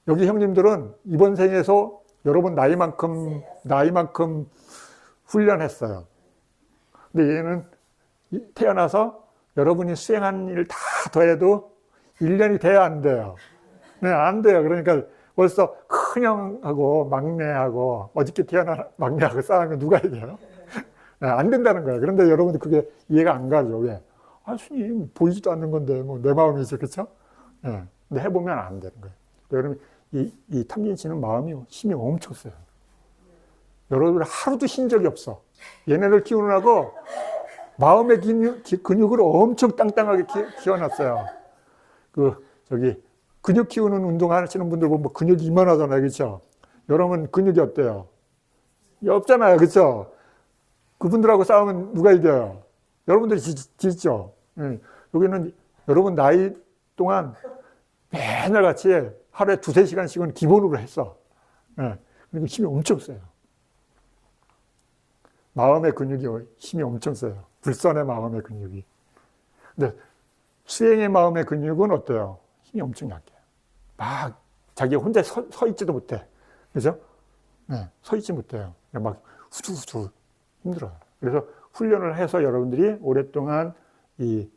[SPEAKER 2] 여기 형님들은 이번 생에서 여러분 나이만큼 훈련했어요. 근데 얘는 태어나서 여러분이 수행한 일 다 더해도 1년이 돼야 안 돼요. 네, 안 돼요. 그러니까 벌써 큰형하고 막내하고 어저께 태어난 막내하고 싸우면 누가 이겨요? 네, 안 된다는 거예요. 그런데 여러분들 그게 이해가 안 가죠. 왜? 스님 보이지도 않는 건데 뭐 내 마음이죠. 그렇죠? 네, 근데 해보면 안 되는 거예요. 여러분 이 탐진치는 힘이 엄청 세요. 여러분 하루도 쉰 적이 없어. 얘네를 키우느라고 마음의 근육을 엄청 땅땅하게 키워놨어요. 근육 키우는 운동 하시는 분들 보면 근육이 이만하잖아요. 그렇죠? 여러분 근육이 어때요? 없잖아요. 그렇죠? 그분들하고 싸우면 누가 이겨요? 여러분들이 지죠? 여기는 여러분 나이 동안 맨날 같이 하루에 2-3시간씩은 기본으로 했어. 그리고 힘이 엄청 세요. 마음의 근육이 힘이 엄청 세요. 불선의 마음의 근육이. 근데 수행의 마음의 근육은 어때요? 힘이 엄청 약해요. 막 자기가 혼자 서 있지도 못해. 그죠? 네, 서 있지 못해요. 막 후두후두 힘들어요. 그래서 훈련을 해서 여러분들이 오랫동안 이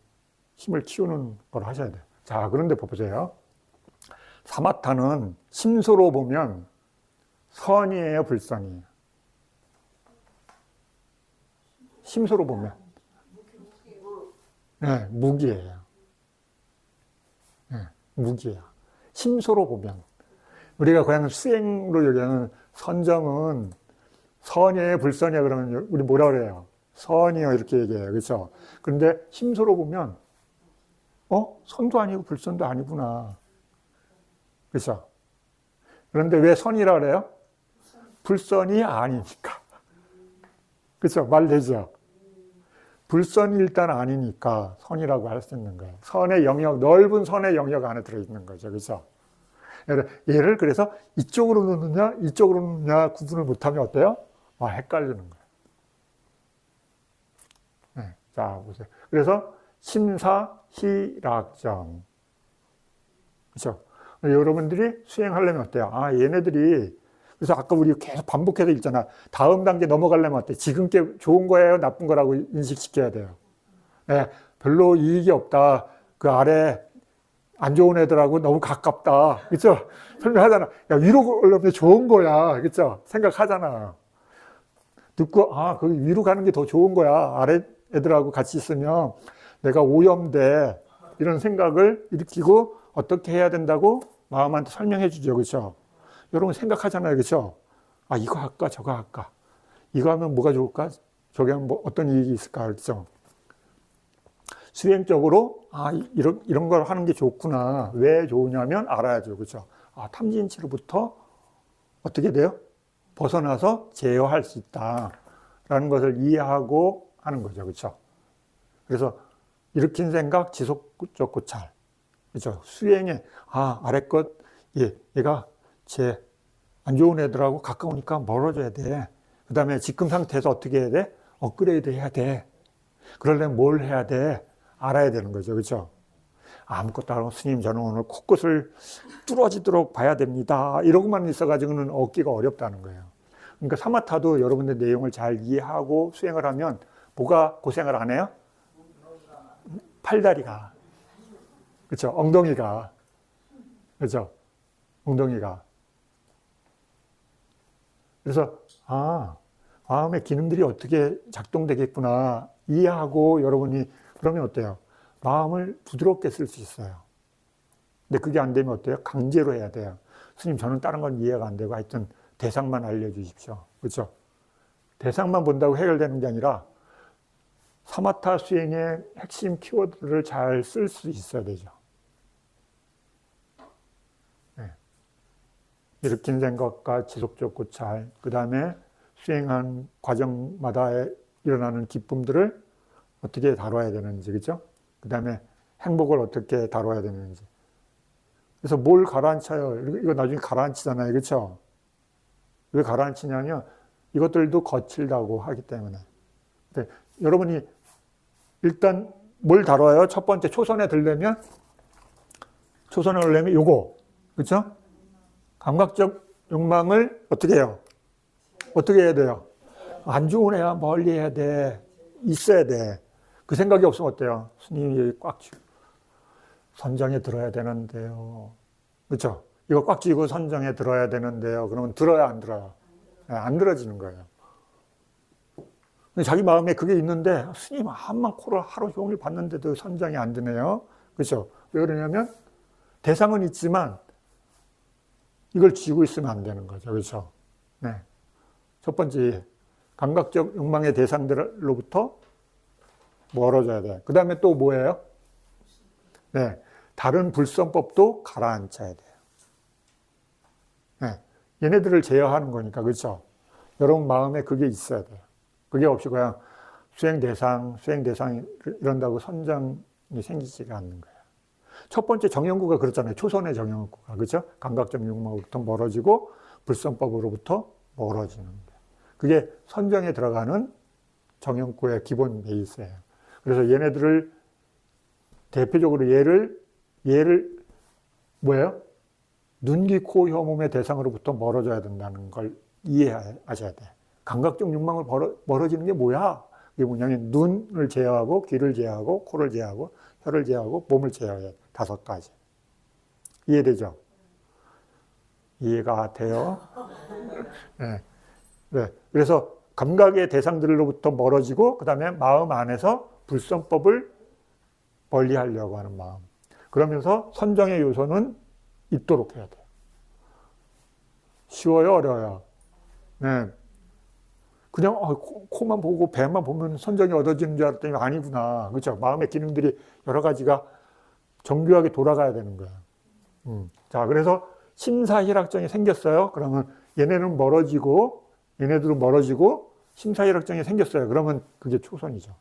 [SPEAKER 2] 힘을 키우는 걸 하셔야 돼요. 자, 그런데 보세요. 사마타는 심소로 보면 선이에요, 불선이에요? 심소로 보면. 네, 무기예요. 네, 무기예요. 심소로 보면 우리가 그냥 수행으로 얘기하는 선정은 선이에요, 불선이에요 그러면 우리 뭐라 그래요? 선이요 이렇게 얘기해요. 그렇죠? 그런데 심소로 보면 선도 아니고 불선도 아니구나. 그렇죠? 그런데 왜 선이라 그래요? 불선이 아니니까. 그렇죠? 말 되죠? 불선이 일단 아니니까 선이라고 할 수 있는 거예요. 선의 영역, 넓은 선의 영역 안에 들어있는 거죠. 그렇죠? 얘를 그래서 이쪽으로 놓느냐, 이쪽으로 놓느냐 구분을 못하면 어때요? 헷갈리는 거예요. 네, 자, 보세요. 그래서 심사희락정. 그렇죠? 여러분들이 수행하려면 어때요? 얘네들이 그래서 아까 우리 계속 반복해서 읽잖아. 다음 단계 넘어가려면 어때? 지금 게 좋은 거예요? 나쁜 거라고 인식시켜야 돼요. 네, 별로 이익이 없다. 그 아래 안 좋은 애들하고 너무 가깝다. 그렇죠? 설명하잖아. 야, 위로 올라오면 좋은 거야. 그렇죠? 생각하잖아. 듣고 그 위로 가는 게 더 좋은 거야. 아래 애들하고 같이 있으면 내가 오염돼. 이런 생각을 일으키고 어떻게 해야 된다고 마음한테 설명해 주죠. 그렇죠? 여러분 생각하잖아요. 그렇죠? 이거 할까? 저거 할까? 이거 하면 뭐가 좋을까? 저게 하면 어떤 이익이 있을까? 그렇죠? 수행적으로 이런 걸 하는 게 좋구나. 왜 좋으냐면 알아야죠. 그렇죠? 탐진치로부터 어떻게 돼요? 벗어나서 제어할 수 있다라는 것을 이해하고 하는 거죠. 그렇죠? 그래서 일으킨 생각, 지속적 고찰. 그렇죠? 수행에 아래 것 얘가 제 안 좋은 애들하고 가까우니까 멀어져야 돼. 그 다음에 지금 상태에서 어떻게 해야 돼? 업그레이드 해야 돼. 그러려면 뭘 해야 돼? 알아야 되는 거죠. 그렇죠? 아무것도 안 하고 스님 저는 오늘 코끝을 뚫어지도록 봐야 됩니다. 이러고만 있어가지고는 얻기가 어렵다는 거예요. 그러니까 사마타도 여러분들 내용을 잘 이해하고 수행을 하면 뭐가 고생을 안 해요? 팔다리가. 그렇죠? 엉덩이가. 그렇죠? 엉덩이가. 그래서 마음의 기능들이 어떻게 작동되겠구나 이해하고 여러분이 그러면 어때요? 마음을 부드럽게 쓸 수 있어요. 근데 그게 안 되면 어때요? 강제로 해야 돼요. 스님 저는 다른 건 이해가 안 되고 하여튼 대상만 알려주십시오. 그렇죠? 대상만 본다고 해결되는 게 아니라 사마타 수행의 핵심 키워드를 잘 쓸 수 있어야 되죠. 일으킨 생각과 지속적 고찰, 그 다음에 수행한 과정마다 일어나는 기쁨들을 어떻게 다뤄야 되는지, 그죠? 그 다음에 행복을 어떻게 다뤄야 되는지. 그래서 뭘 가라앉혀요? 이거 나중에 가라앉히잖아요, 그렇죠? 왜 가라앉히냐면 이것들도 거칠다고 하기 때문에. 근데 여러분이 일단 뭘 다뤄요? 첫 번째 초선에 들려면 초선에 오려면 요거, 그렇죠? 감각적 욕망을 어떻게 해요? 어떻게 해야 돼요? 안 좋은 애야 멀리 해야 돼. 있어야 돼. 그 생각이 없으면 어때요? 스님이 여기 꽉 쥐고 선정에 들어야 되는데요. 그렇죠? 이거 꽉 쥐고 선정에 들어야 되는데요. 그러면 들어야 안 들어요? 안 들어지는 거예요. 근데 자기 마음에 그게 있는데 스님 한만 코를 하루 종일 봤는데도 선정이 안 드네요. 그렇죠? 왜 그러냐면 대상은 있지만 이걸 쥐고 있으면 안 되는 거죠. 그렇죠? 네. 첫 번째, 감각적 욕망의 대상들로부터 멀어져야 돼. 그 다음에 또 뭐예요? 네. 다른 불선법도 가라앉혀야 돼요. 네. 얘네들을 제어하는 거니까, 그렇죠? 여러분 마음에 그게 있어야 돼요. 그게 없이 그냥 수행 대상 이런다고 선정이 생기지가 않는 거예요. 첫 번째 정형구가 그렇잖아요. 초선의 정형구가. 그렇죠? 감각적 욕망으로부터 멀어지고 불선법으로부터 멀어지는 거예요. 그게 선정에 들어가는 정형구의 기본 베이스예요. 그래서 얘네들을 대표적으로 얘를 뭐예요? 눈, 귀, 코, 혀, 몸의 대상으로부터 멀어져야 된다는 걸 이해하셔야 돼요. 감각적 욕망을 멀어지는 게 뭐야? 이게 뭐냐면 눈을 제어하고 귀를 제어하고 코를 제어하고 혀를 제어하고 몸을 제어해야 돼. 5가지. 이해되죠? 이해가 돼요? 네. 네. 그래서 감각의 대상들로부터 멀어지고 그 다음에 마음 안에서 불선법을 멀리 하려고 하는 마음. 그러면서 선정의 요소는 있도록 해야 돼요. 쉬워요, 어려워요? 네. 그냥 코만 보고 배만 보면 선정이 얻어지는 줄 알았더니 아니구나. 그렇죠? 마음의 기능들이 여러 가지가 정교하게 돌아가야 되는 거예요. 자, 그래서 심사희락정이 생겼어요. 그러면 얘네는 멀어지고 얘네들은 멀어지고 심사희락정이 생겼어요. 그러면 그게 초선이죠.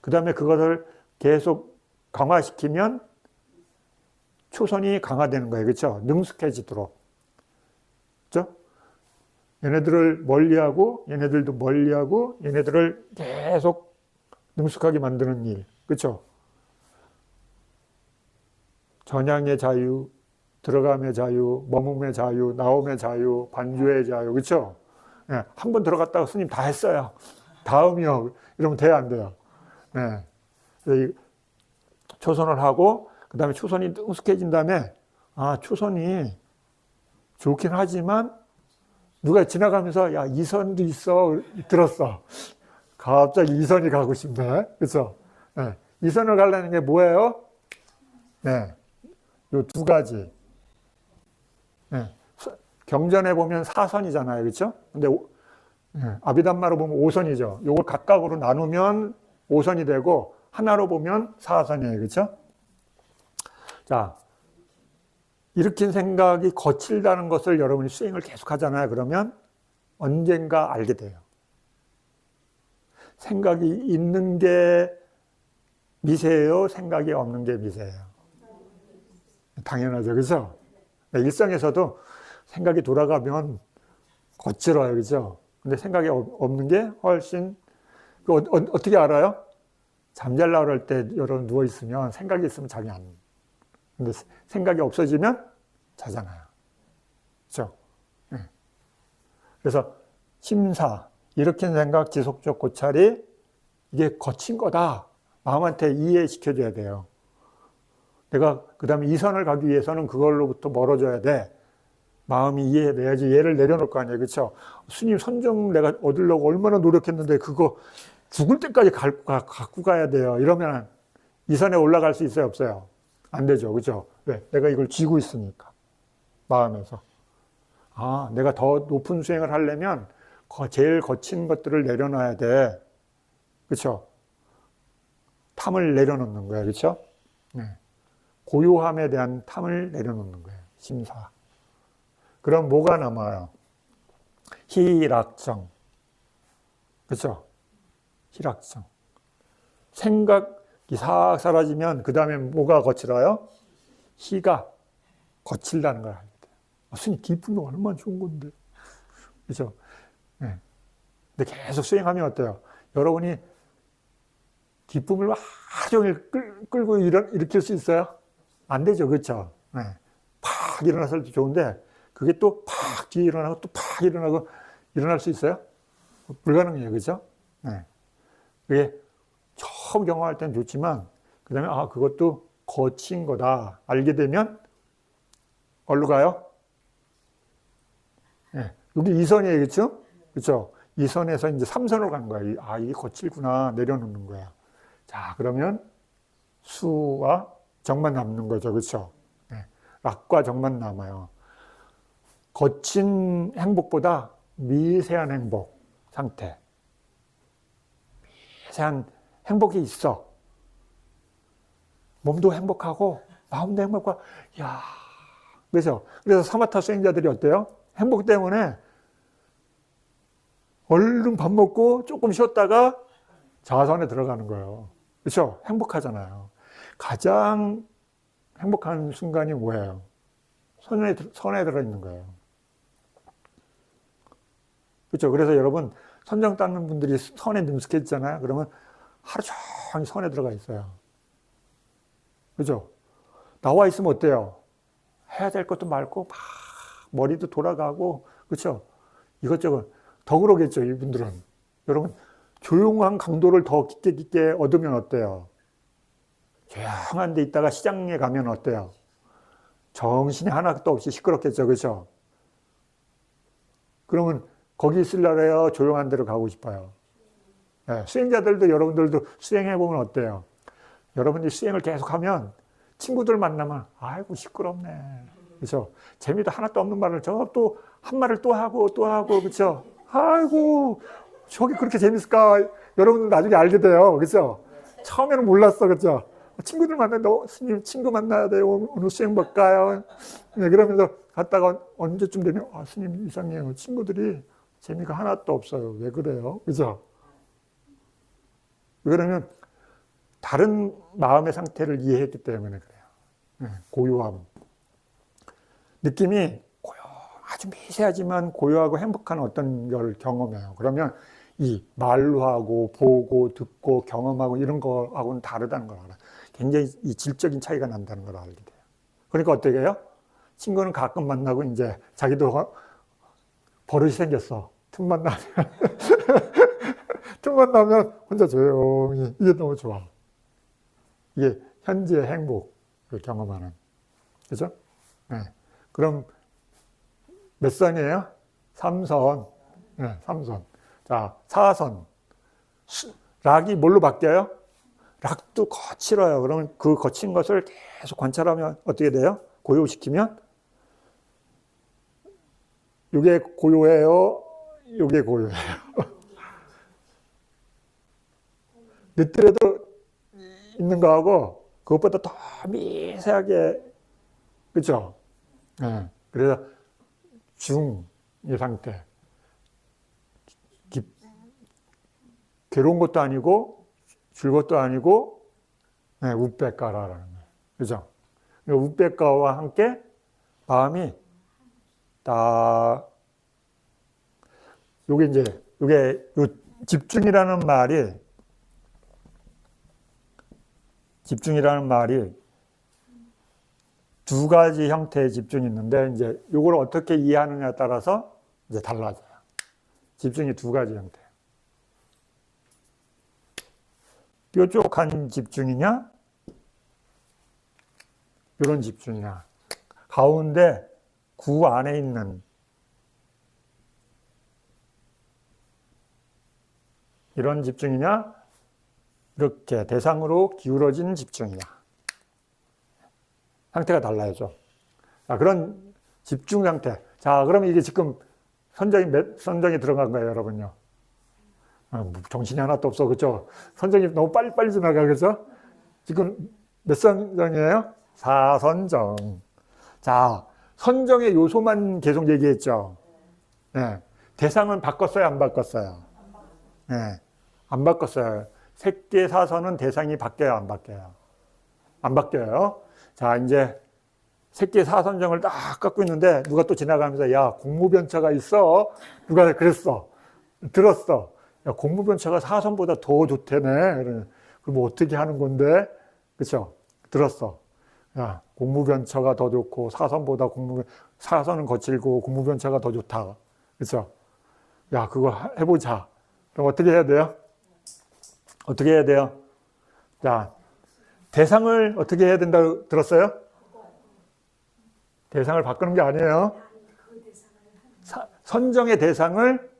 [SPEAKER 2] 그 다음에 그것을 계속 강화시키면 초선이 강화되는 거예요. 그렇죠? 능숙해지도록. 그렇죠? 얘네들을 멀리하고 얘네들도 멀리하고 얘네들을 계속 능숙하게 만드는 일. 그렇죠? 전향의 자유, 들어감의 자유, 머금의 자유, 나옴의 자유, 반주의 자유. 그렇죠? 네, 한 번 들어갔다가 스님 다 했어요. 다음이요. 이러면 돼야 안 돼요. 네. 초선을 하고 그다음에 초선이 능숙해진 다음에 초선이 좋긴 하지만 누가 지나가면서 야, 이선도 있어 들었어. 갑자기 이선이 가고 싶네. 그렇죠? 네. 이선을 가려는 게 뭐예요? 네. 요 두 가지. 네. 경전에 보면 4선이잖아요. 그렇죠? 근데 아비담마로 보면 5선이죠. 요걸 각각으로 나누면 5선이 되고 하나로 보면 4선이에요. 그렇죠? 자, 일으킨 생각이 거칠다는 것을 여러분이 수행을 계속 하잖아요. 그러면 언젠가 알게 돼요. 생각이 있는 게 미세예요? 생각이 없는 게 미세예요? 당연하죠. 그렇죠? 일상에서도 생각이 돌아가면 거칠어요. 그렇죠? 근데 생각이 없는 게 훨씬 어떻게 알아요? 잠잘라 그럴 때 여러분 누워있으면 생각이 있으면 잠이 안. 근데 생각이 없어지면 자잖아요. 그렇죠? 네. 그래서 심사, 일으킨 생각, 지속적 고찰이 이게 거친 거다. 마음한테 이해시켜줘야 돼요. 내가 그 다음에 이선을 가기 위해서는 그걸로부터 멀어져야 돼. 마음이 이해돼야지 얘를 내려놓을 거 아니에요. 그렇죠? 스님 선정 내가 얻으려고 얼마나 노력했는데 그거 죽을 때까지 갖고 가야 돼요. 이러면 이선에 올라갈 수 있어요? 없어요? 안 되죠. 그렇죠? 왜? 내가 이걸 쥐고 있으니까. 마음에서. 내가 더 높은 수행을 하려면 제일 거친 것들을 내려놔야 돼. 그렇죠? 탐을 내려놓는 거예요. 그렇죠? 네. 고요함에 대한 탐을 내려놓는 거예요. 심사. 그럼 뭐가 남아요? 희락정. 그렇죠? 희락정. 생각이 싹 사라지면 그 다음에 뭐가 거칠어요? 희가 거칠다는 걸 알게 돼요. 스님 기쁨이 얼마나 좋은 건데. 그렇죠? 네. 근데 계속 수행하면 어때요? 여러분이 기쁨을 하루 종일 끌고 일으킬 수 있어요? 안 되죠. 그렇죠? 네. 팍 일어나서 좋은데 그게 또 팍 뒤에 일어나고 또 팍 일어나고 일어날 수 있어요? 불가능해요. 그렇죠? 네. 그게 처음 경험할 때는 좋지만 그 다음에 그것도 거친 거다 알게 되면 어디로 가요? 네. 여기 2선이에요. 그렇죠? 그렇죠? 2선에서 이제 3선으로 가는 거예요. 이게 거칠구나 내려놓는 거야. 자, 그러면 수와 정만 남는 거죠. 그렇죠? 네. 락과 정만 남아요. 거친 행복보다 미세한 행복 상태. 미세한 행복이 있어. 몸도 행복하고 마음도 행복하고 그래서 사마타 수행자들이 어때요? 행복 때문에 얼른 밥 먹고 조금 쉬었다가 자선에 들어가는 거예요. 그렇죠? 행복하잖아요. 가장 행복한 순간이 뭐예요? 선에 들어있는 거예요. 그렇죠? 그래서 여러분 선정 닦는 분들이 선에 능숙해지잖아요. 그러면 하루 종일 선에 들어가 있어요. 그렇죠? 나와 있으면 어때요? 해야 될 것도 많고 막 머리도 돌아가고 그렇죠? 이것저것 더 그러겠죠. 이분들은. 여러분 조용한 강도를 더 깊게 얻으면 어때요? 조용한 데 있다가 시장에 가면 어때요? 정신이 하나도 없이 시끄럽겠죠. 그렇죠? 그러면 거기 있으려래요? 조용한 데로 가고 싶어요? 네, 수행자들도 여러분들도 수행해보면 어때요? 여러분이 수행을 계속하면 친구들 만나면 아이고 시끄럽네. 그렇죠? 재미도 하나도 없는 말을 저 또 한 말을 또 하고 그렇죠? 아이고 저게 그렇게 재밌을까? 여러분 나중에 알게 돼요. 그렇죠? 처음에는 몰랐어. 그렇죠? 친구들 만나는데 스님 친구 만나야 돼요. 오늘 수행 볼까요? 네, 그러면서 갔다가 언제쯤 되면 스님 이상해요. 친구들이 재미가 하나도 없어요. 왜 그래요? 그죠? 그러면 다른 마음의 상태를 이해했기 때문에 그래요. 네, 고요함. 느낌이 아주 미세하지만 고요하고 행복한 어떤 걸 경험해요. 그러면 이 말로 하고 보고 듣고 경험하고 이런 거하고는 다르다는 걸 알아요. 굉장히 이 질적인 차이가 난다는 걸 알게 돼요. 그러니까 어떻게 해요? 친구는 가끔 만나고 이제 자기도 버릇이 생겼어. 틈만 나면 틈만 나면 혼자 조용히. 이게 너무 좋아. 이게 현재의 행복을 경험하는. 그죠? 네. 그럼 몇 선이에요? 3선. 네, 3선. 자, 4선. 락이 뭘로 바뀌어요? 락도 거칠어요. 그러면 그 거친 것을 계속 관찰하면 어떻게 돼요? 고요시키면? 이게 고요해요? 이게 고요해요? 늦더라도 있는 거하고 그것보다 더 미세하게, 그죠? 네. 그래서 중의 상태. 괴로운 것도 아니고 즐것도 아니고 네, 우백가라는 거예요. 그죠? 우백가와 함께 마음이 딱 요게 요 집중이라는 말이 두 가지 형태의 집중이 있는데 이제 요걸 어떻게 이해하느냐에 따라서 이제 달라져요. 집중이 두 가지 형태. 뾰족한 집중이냐, 이런 집중이냐, 가운데 구 안에 있는 이런 집중이냐, 이렇게 대상으로 기울어진 집중이냐. 상태가 달라야죠. 자, 그런 집중 상태. 자, 그러면 이게 지금 선정이 들어간 거예요, 여러분요. 정신이 하나도 없어, 그죠? 선정이 너무 빨리 지나가, 그죠? 지금 몇 선정이에요? 4선정. 자, 선정의 요소만 계속 얘기했죠. 네. 대상은 바꿨어요, 안 바꿨어요? 네. 안 바꿨어요. 색계 사선은 대상이 바뀌어요, 안 바뀌어요? 안 바뀌어요. 자, 이제 색계 사선정을 딱 갖고 있는데 누가 또 지나가면서 야, 공무변차가 있어. 누가 그랬어. 들었어. 야, 공무변차가 사선보다 더 좋대네. 그럼 어떻게 하는 건데? 그쵸? 들었어. 야, 공무변차가 더 좋고 사선보다 사선은 거칠고 공무변차가 더 좋다. 그쵸? 야, 그거 해보자. 그럼 어떻게 해야 돼요? 어떻게 해야 돼요? 자, 대상을 어떻게 해야 된다고 들었어요? 대상을 바꾸는 게 아니에요. 선정의 대상을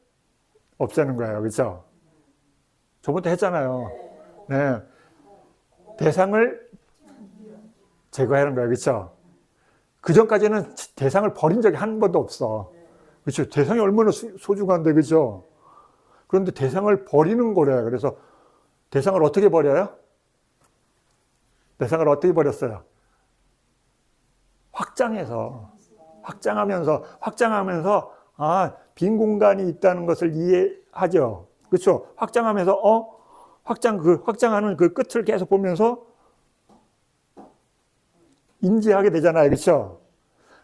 [SPEAKER 2] 없애는 거예요. 그렇죠? 저번에 했잖아요. 네. 대상을 제거하는 거예요. 그렇죠? 그 전까지는 대상을 버린 적이 한 번도 없어. 그렇죠? 대상이 얼마나 소중한데, 그렇죠? 그런데 대상을 버리는 거래요. 그래서 대상을 어떻게 버려요? 대상을 어떻게 버렸어요? 확장하면서 빈 공간이 있다는 것을 이해하죠. 그렇죠? 확장하면서 확장하는 그 끝을 계속 보면서 인지하게 되잖아요. 그렇죠?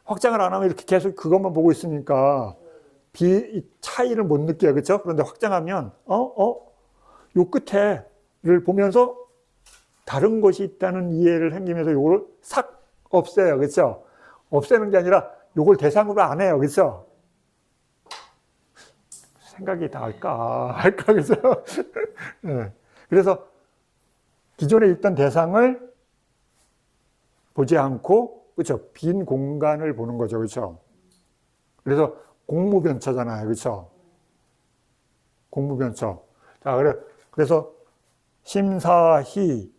[SPEAKER 2] 확장을 안 하면 이렇게 계속 그것만 보고 있으니까 차이를 못 느껴요. 그렇죠? 그런데 확장하면 요 끝에를 보면서 다른 것이 있다는 이해를 생기면서 요걸 싹 없애요. 그렇죠? 없애는 게 아니라 요걸 대상으로 안 해요. 그렇죠? 생각이 다 할까? 그죠? 네. 그래서 기존에 있던 대상을 보지 않고, 그렇죠? 빈 공간을 보는 거죠. 그렇죠? 그래서 공무변처잖아요. 그렇죠? 공무변처. 자, 그래서 심사희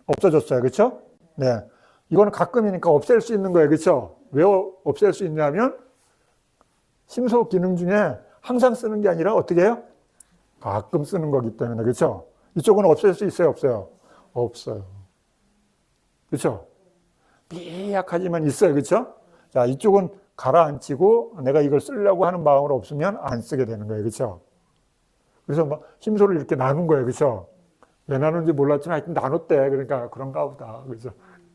[SPEAKER 2] 없어졌어요. 그렇죠? 네. 이거는 가끔이니까 없앨 수 있는 거예요. 그렇죠? 왜 없앨 수 있냐면 심소 기능 중에 항상 쓰는 게 아니라 어떻게 해요? 가끔 쓰는 거기 때문에. 그렇죠? 이쪽은 없앨 수 있어요? 없어요? 없어요. 그렇죠? 미약하지만 있어요. 그렇죠? 자, 이쪽은 가라앉히고 내가 이걸 쓰려고 하는 마음으로 없으면 안 쓰게 되는 거예요. 그렇죠? 그래서 막 심소를 이렇게 나눈 거예요. 그렇죠? 왜 나누는지 몰랐지만 하여튼 나눴대. 그러니까 그런가 보다. 그래서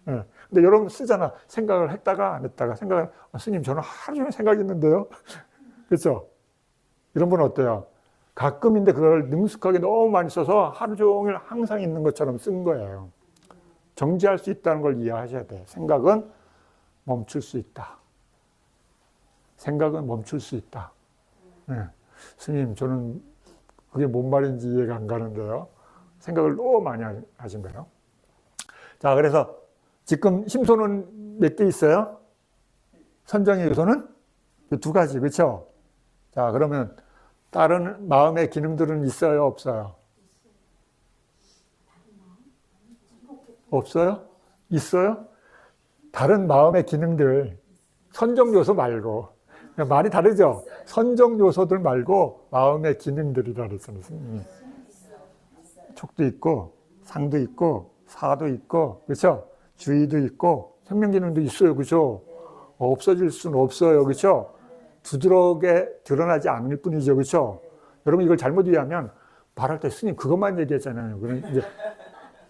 [SPEAKER 2] 예. 근데 여러분 쓰잖아. 생각을 했다가 안 했다가 생각을 스님 저는 하루 종일 생각이 있는데요. 그렇죠? 이런 분은 어때요? 가끔인데 그걸 능숙하게 너무 많이 써서 하루 종일 항상 있는 것처럼 쓴 거예요. 정지할 수 있다는 걸 이해하셔야 돼요. 생각은 멈출 수 있다. 생각은 멈출 수 있다. 네. 스님, 저는 그게 뭔 말인지 이해가 안 가는데요. 생각을 너무 많이 하신 거예요. 자, 그래서 지금 심소는 몇 개 있어요? 선정의 요소는 두 가지, 그렇죠? 자, 그러면 다른 마음의 기능들은 있어요, 없어요? 없어요? 있어요? 다른 마음의 기능들, 선정 요소 말고. 말이 다르죠? 선정 요소들 말고 마음의 기능들이라 그랬어요, 스님이. 촉도 있고, 상도 있고, 사도 있고, 그렇죠? 주의도 있고, 생명 기능도 있어요, 그렇죠? 없어질 수는 없어요, 그렇죠? 두드러게 드러나지 않을 뿐이죠, 그렇죠? 여러분 이걸 잘못 이해하면 말할 때 스님 그것만 얘기했잖아요. 그럼 이제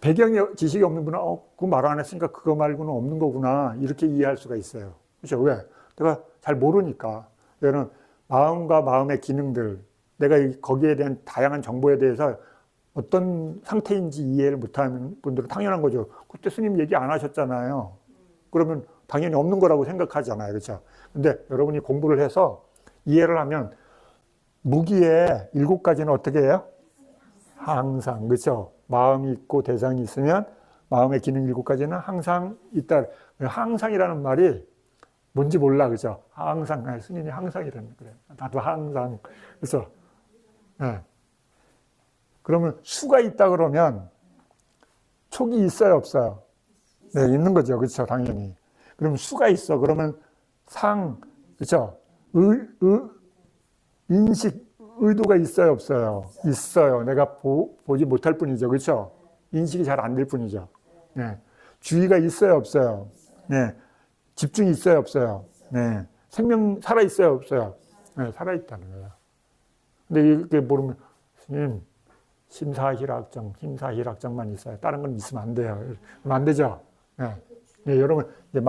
[SPEAKER 2] 배경 지식이 없는 분은 그 말 안 했으니까 그거 말고는 없는 거구나 이렇게 이해할 수가 있어요. 그렇죠? 왜? 내가 잘 모르니까. 얘는 마음과 마음의 기능들, 내가 거기에 대한 다양한 정보에 대해서 어떤 상태인지 이해를 못하는 분들은 당연한 거죠. 그때 스님 얘기 안 하셨잖아요. 그러면 당연히 없는 거라고 생각하잖아요. 그렇죠? 근데 여러분이 공부를 해서 이해를 하면 무기의 7가지는 어떻게 해요? 항상. 그렇죠? 마음이 있고 대상이 있으면 마음의 기능 7가지는 항상 있다. 항상이라는 말이 뭔지 몰라. 그죠? 항상. 스님이 항상이라는 거예요. 나도 항상. 그래서, 네. 그러면 수가 있다 그러면 촉이 있어요? 없어요? 네, 있는 거죠. 그렇죠? 당연히. 그럼 수가 있어. 그러면 상, 그렇죠? 인식, 의도가 있어요? 없어요? 있어요. 내가 보지 못할 뿐이죠. 그렇죠? 인식이 잘 안 될 뿐이죠. 네. 주의가 있어요? 없어요? 네. 집중이 있어요? 없어요? 네. 생명 살아있어요? 없어요? 네, 살아있다는 거예요. 근데 이렇게 모르면, 스님, 심사희락정만 있어요. 다른 건 있으면 안 돼요. 그러면 안 되죠? 네. 네, 여러분, 이제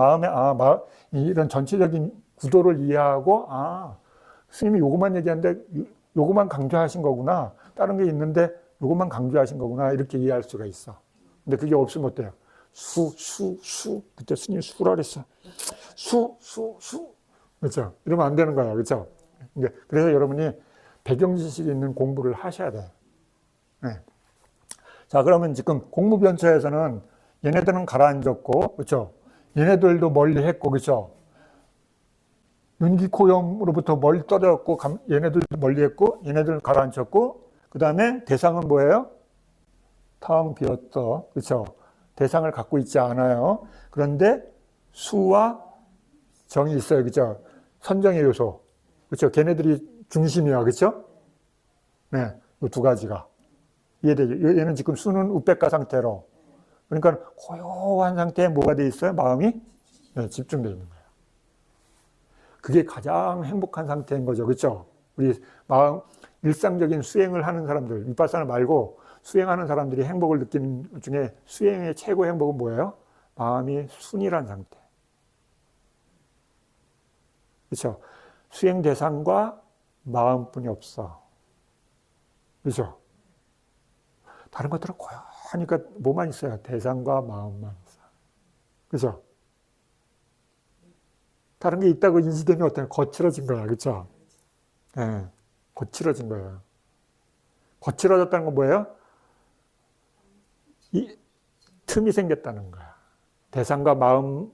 [SPEAKER 2] 이런 전체적인 구도를 이해하고, 스님이 요것만 얘기하는데, 요것만 강조하신 거구나. 다른 게 있는데, 요것만 강조하신 거구나. 이렇게 이해할 수가 있어. 근데 그게 없으면 어때요? 그때 스님이 수라 그랬어. 그렇죠? 이러면 안 되는 거야. 그렇죠? 그래서 여러분이 배경 지식이 있는 공부를 하셔야 돼요. 네. 자, 그러면 지금 공무변처에서는 얘네들은 가라앉았고, 그렇죠? 얘네들도 멀리 했고, 그렇죠? 윤기코염으로부터 멀리 떨어졌고, 얘네들도 멀리 했고, 얘네들 가라앉혔고, 그 다음에 대상은 뭐예요? 텅 비었어, 그렇죠? 대상을 갖고 있지 않아요. 그런데 수와 정이 있어요, 그렇죠? 선정의 요소, 그렇죠? 걔네들이 중심이야, 그렇죠? 네, 이 두 가지가 이해되죠? 얘는 지금 수는 우백가 상태로, 그러니까 고요한 상태에 뭐가 돼 있어요? 마음이 네, 집중되어 있는 거예요. 그게 가장 행복한 상태인 거죠, 그렇죠? 우리 마음 일상적인 수행을 하는 사람들, 윗바사나 말고 수행하는 사람들이 행복을 느끼는 것 중에 수행의 최고 행복은 뭐예요? 마음이 순이란 상태. 그렇죠? 수행 대상과 마음뿐이 없어. 그렇죠? 다른 것들은 고요하니까 뭐만 있어요? 대상과 마음만 있어. 그렇죠? 다른 게 있다고 인지되면 어때요? 거칠어진 거야. 그렇죠? 네, 거칠어진 거예요. 거칠어졌다는 건 뭐예요? 이 틈이 생겼다는 거야. 대상과 마음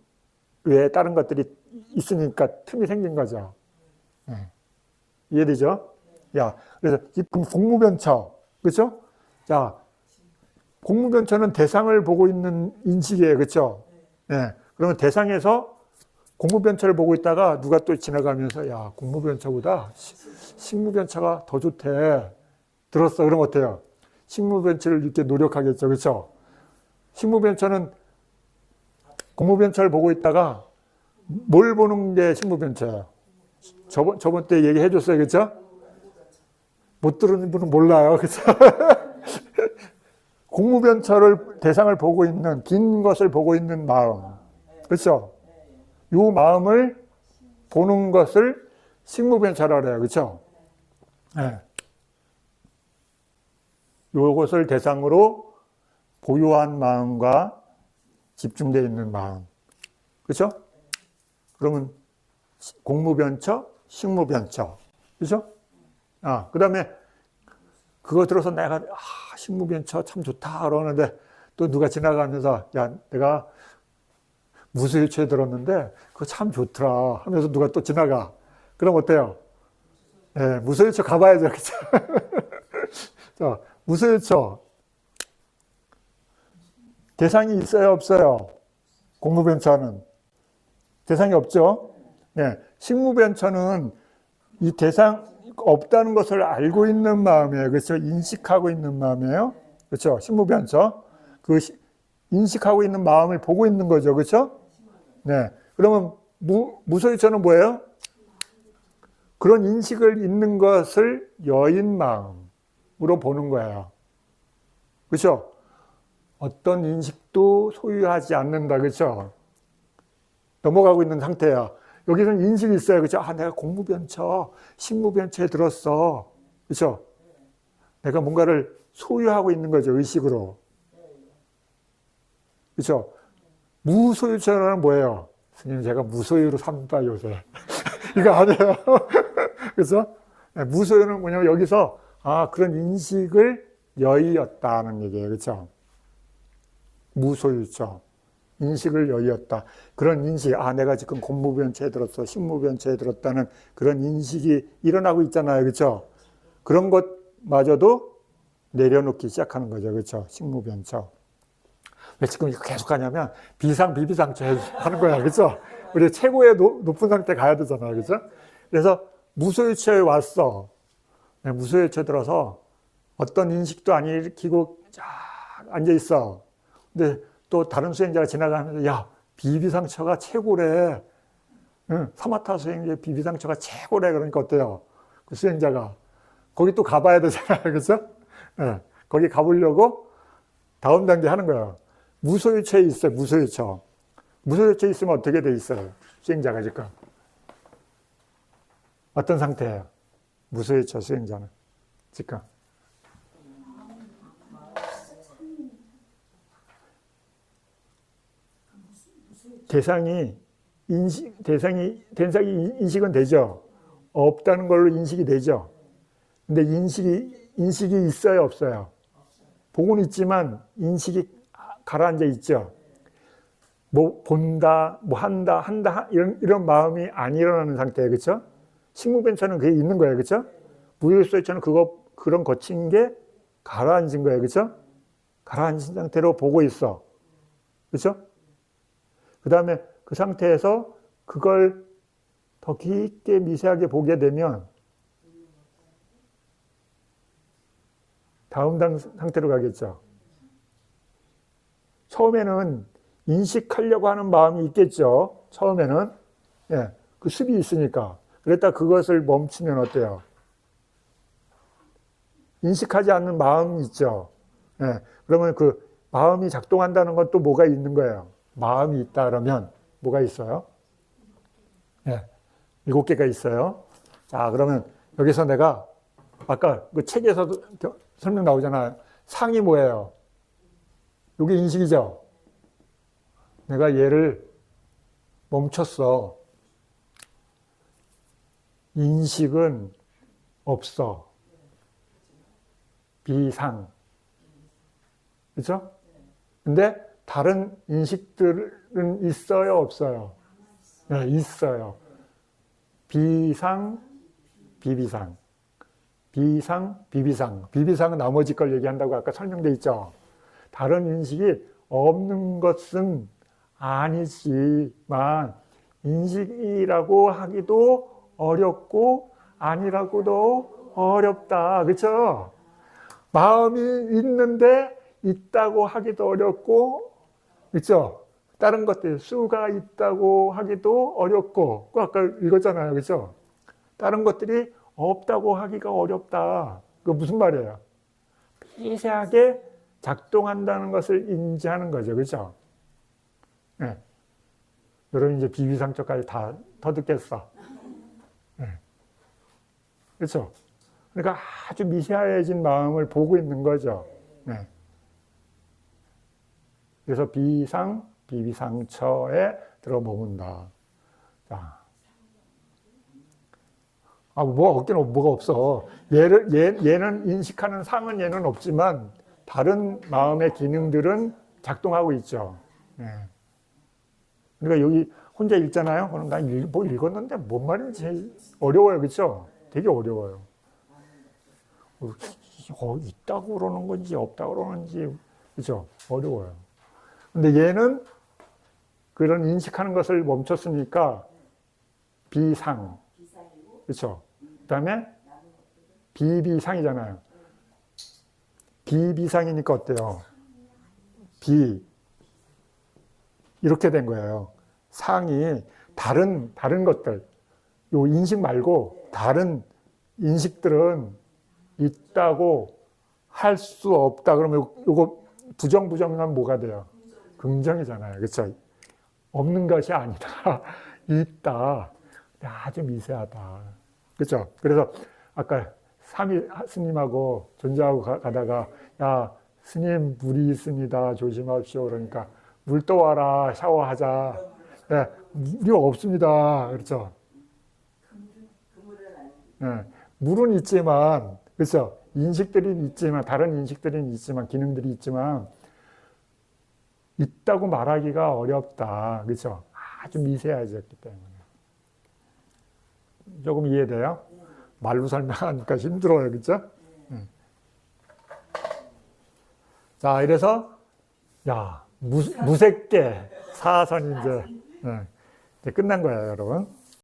[SPEAKER 2] 외에 다른 것들이 있으니까 틈이 생긴 거죠. 네. 이해되죠? 야, 그래서 지금 공무변처, 그렇죠? 자, 공무변처는 대상을 보고 있는 인식이에요. 그렇죠? 네. 그러면 대상에서 공무변처를 보고 있다가 누가 또 지나가면서 야, 공무변처보다 식무변처가 더 좋대. 들었어. 그럼 어때요? 식무변처를 이렇게 노력하겠죠. 그렇죠? 식무변처는 공무변처를 보고 있다가 뭘 보는 게 식무변처예요? 저번 때 얘기해 줬어요. 그렇죠? 못 들은 분은 몰라요. 그렇죠? 공무변처를 대상을 보고 있는 긴 것을 보고 있는 마음. 그렇죠? 이 마음을 보는 것을 식무변처라 그래요. 그렇죠? 네. 이것을 대상으로 보유한 마음과 집중되어 있는 마음. 그렇죠? 그러면 공무변처, 식무변처. 그렇죠? 그다음에 그거 들어서 내가 식무변처 참 좋다 그러는데 또 누가 지나가면서 야, 내가 무소유처에 들었는데 그거 참 좋더라 하면서 누가 또 지나가. 그럼 어때요? 네, 무소유처 가봐야죠. 그렇죠? 자, 무소유처 대상이 있어요, 없어요? 공무변처는 대상이 없죠. 네, 식무변처는 이 대상 없다는 것을 알고 있는 마음이에요. 그렇죠? 인식하고 있는 마음이에요. 그렇죠? 식무변처. 그 인식하고 있는 마음을 보고 있는 거죠. 그렇죠? 네. 그러면 무소유처는 뭐예요? 그런 인식을 있는 것을 여인 마음으로 보는 거예요. 그렇죠? 어떤 인식도 소유하지 않는다. 그렇죠? 넘어가고 있는 상태야. 여기서는 인식이 있어요. 그렇죠? 내가 공무변처, 식무변처에 들었어. 그렇죠? 내가 뭔가를 소유하고 있는 거죠. 의식으로. 그렇죠? 무소유처는 뭐예요? 스님, 제가 무소유로 산다, 요새. 이거 아니에요. 그래서 무소유는 뭐냐면 여기서 그런 인식을 여의었다는 얘기예요. 그렇죠? 무소유처. 인식을 여의었다. 그런 인식, 내가 지금 공무변처에 들었어, 식무변처에 들었다는 그런 인식이 일어나고 있잖아요. 그렇죠? 그런 것마저도 내려놓기 시작하는 거죠. 그렇죠? 식무변처. 왜 지금 이거 계속 하냐면 비상, 비비상처 하는 거야. 그렇죠? 우리 최고의 높은 상태 가야 되잖아요. 그렇죠? 그래서 무소유처에 왔어. 무소유처에 들어서 어떤 인식도 안 일으키고 쫙 앉아 있어. 근데 또 다른 수행자가 지나가면서 야, 비비상처가 최고래. 사마타 수행자의 비비상처가 최고래. 그러니까 어때요? 그 수행자가 거기 또 가봐야 되잖아요. 그렇죠? 네, 거기 가보려고 다음 단계 하는 거예요. 무소유처에 있어요. 무소유처. 무소유처에 있으면 어떻게 돼 있어요? 수행자가 지금 어떤 상태예요? 무소유처 수행자는 지금 대상이 인식은 되죠. 없다는 걸로 인식이 되죠. 근데 인식이 있어요, 없어요? 보고는 있지만 인식이 가라앉아 있죠. 뭐 본다, 뭐 한다 이런 마음이 안 일어나는 상태예요, 그렇죠? 식무변처는 그게 있는 거예요, 그렇죠? 무효소유처는 그런 거친 게 가라앉은 거예요, 그렇죠? 가라앉은 상태로 보고 있어, 그렇죠? 그 다음에 그 상태에서 그걸 더 깊게 미세하게 보게 되면 다음 상태로 가겠죠. 처음에는 인식하려고 하는 마음이 있겠죠. 처음에는. 예, 그 습이 있으니까. 그랬다 그것을 멈추면 어때요? 인식하지 않는 마음이 있죠. 예, 그러면 그 마음이 작동한다는 건 또 뭐가 있는 거예요? 마음이 있다 그러면 뭐가 있어요? 예, 7개가 있어요. 자, 그러면 여기서 내가 아까 그 책에서도 설명 나오잖아요. 상이 뭐예요? 이게 인식이죠. 내가 얘를 멈췄어. 인식은 없어. 비상. 그렇죠? 근데 다른 인식들은 있어요, 없어요? 네, 있어요. 비상, 비비상. 비상, 비비상. 비비상은 나머지 걸 얘기한다고 아까 설명돼 있죠. 다른 인식이 없는 것은 아니지만 인식이라고 하기도 어렵고 아니라고도 어렵다. 그렇죠? 마음이 있는데 있다고 하기도 어렵고, 그렇죠? 다른 것들 수가 있다고 하기도 어렵고, 아까 읽었잖아요. 그렇죠? 다른 것들이 없다고 하기가 어렵다. 그 무슨 말이에요? 미세하게 작동한다는 것을 인지하는 거죠. 그렇죠? 네. 여러분 이제 비위상처까지 다 터득했어. 네. 그렇죠? 그러니까 아주 미세해진 마음을 보고 있는 거죠. 네. 그래서 비위상처에 들어머문다. 자. 없긴 뭐가 없어. 얘는 인식하는 상은 얘는 없지만 다른 마음의 기능들은 작동하고 있죠. 네. 그러니까 여기 혼자 읽잖아요. 그럼 난 뭐 읽었는데 뭔 말인지 어려워요. 그렇죠? 되게 어려워요. 있다고 그러는 건지 없다고 그러는지 그렇죠? 어려워요. 근데 얘는 그런 인식하는 것을 멈췄으니까 비상. 그렇죠? 그다음에 비비상이잖아요. 비비상이니까 어때요? 이렇게 된 거예요. 상이 다른 것들, 요 인식 말고 다른 인식들은 있다고 할 수 없다. 그러면 요거 부정이면 뭐가 돼요? 긍정이잖아요. 그렇죠? 없는 것이 아니다. 있다. 아주 미세하다. 그렇죠? 그래서 아까 삼위 스님하고 존재하고 가다가 야 스님 물이 있습니다. 조심하십시오. 그러니까 물 떠와라. 샤워하자. 네, 물이 없습니다. 그렇죠? 네, 물은 있지만 그렇죠? 인식들이 있지만 다른 인식들이 있지만 기능들이 있지만 있다고 말하기가 어렵다. 그렇죠? 아주 미세해졌기 때문에. 조금 이해돼요? 말로 설명하니까 힘들어요. 그렇죠? 자, 이래서 무색계 사선이 이제 끝난 거예요, 여러분.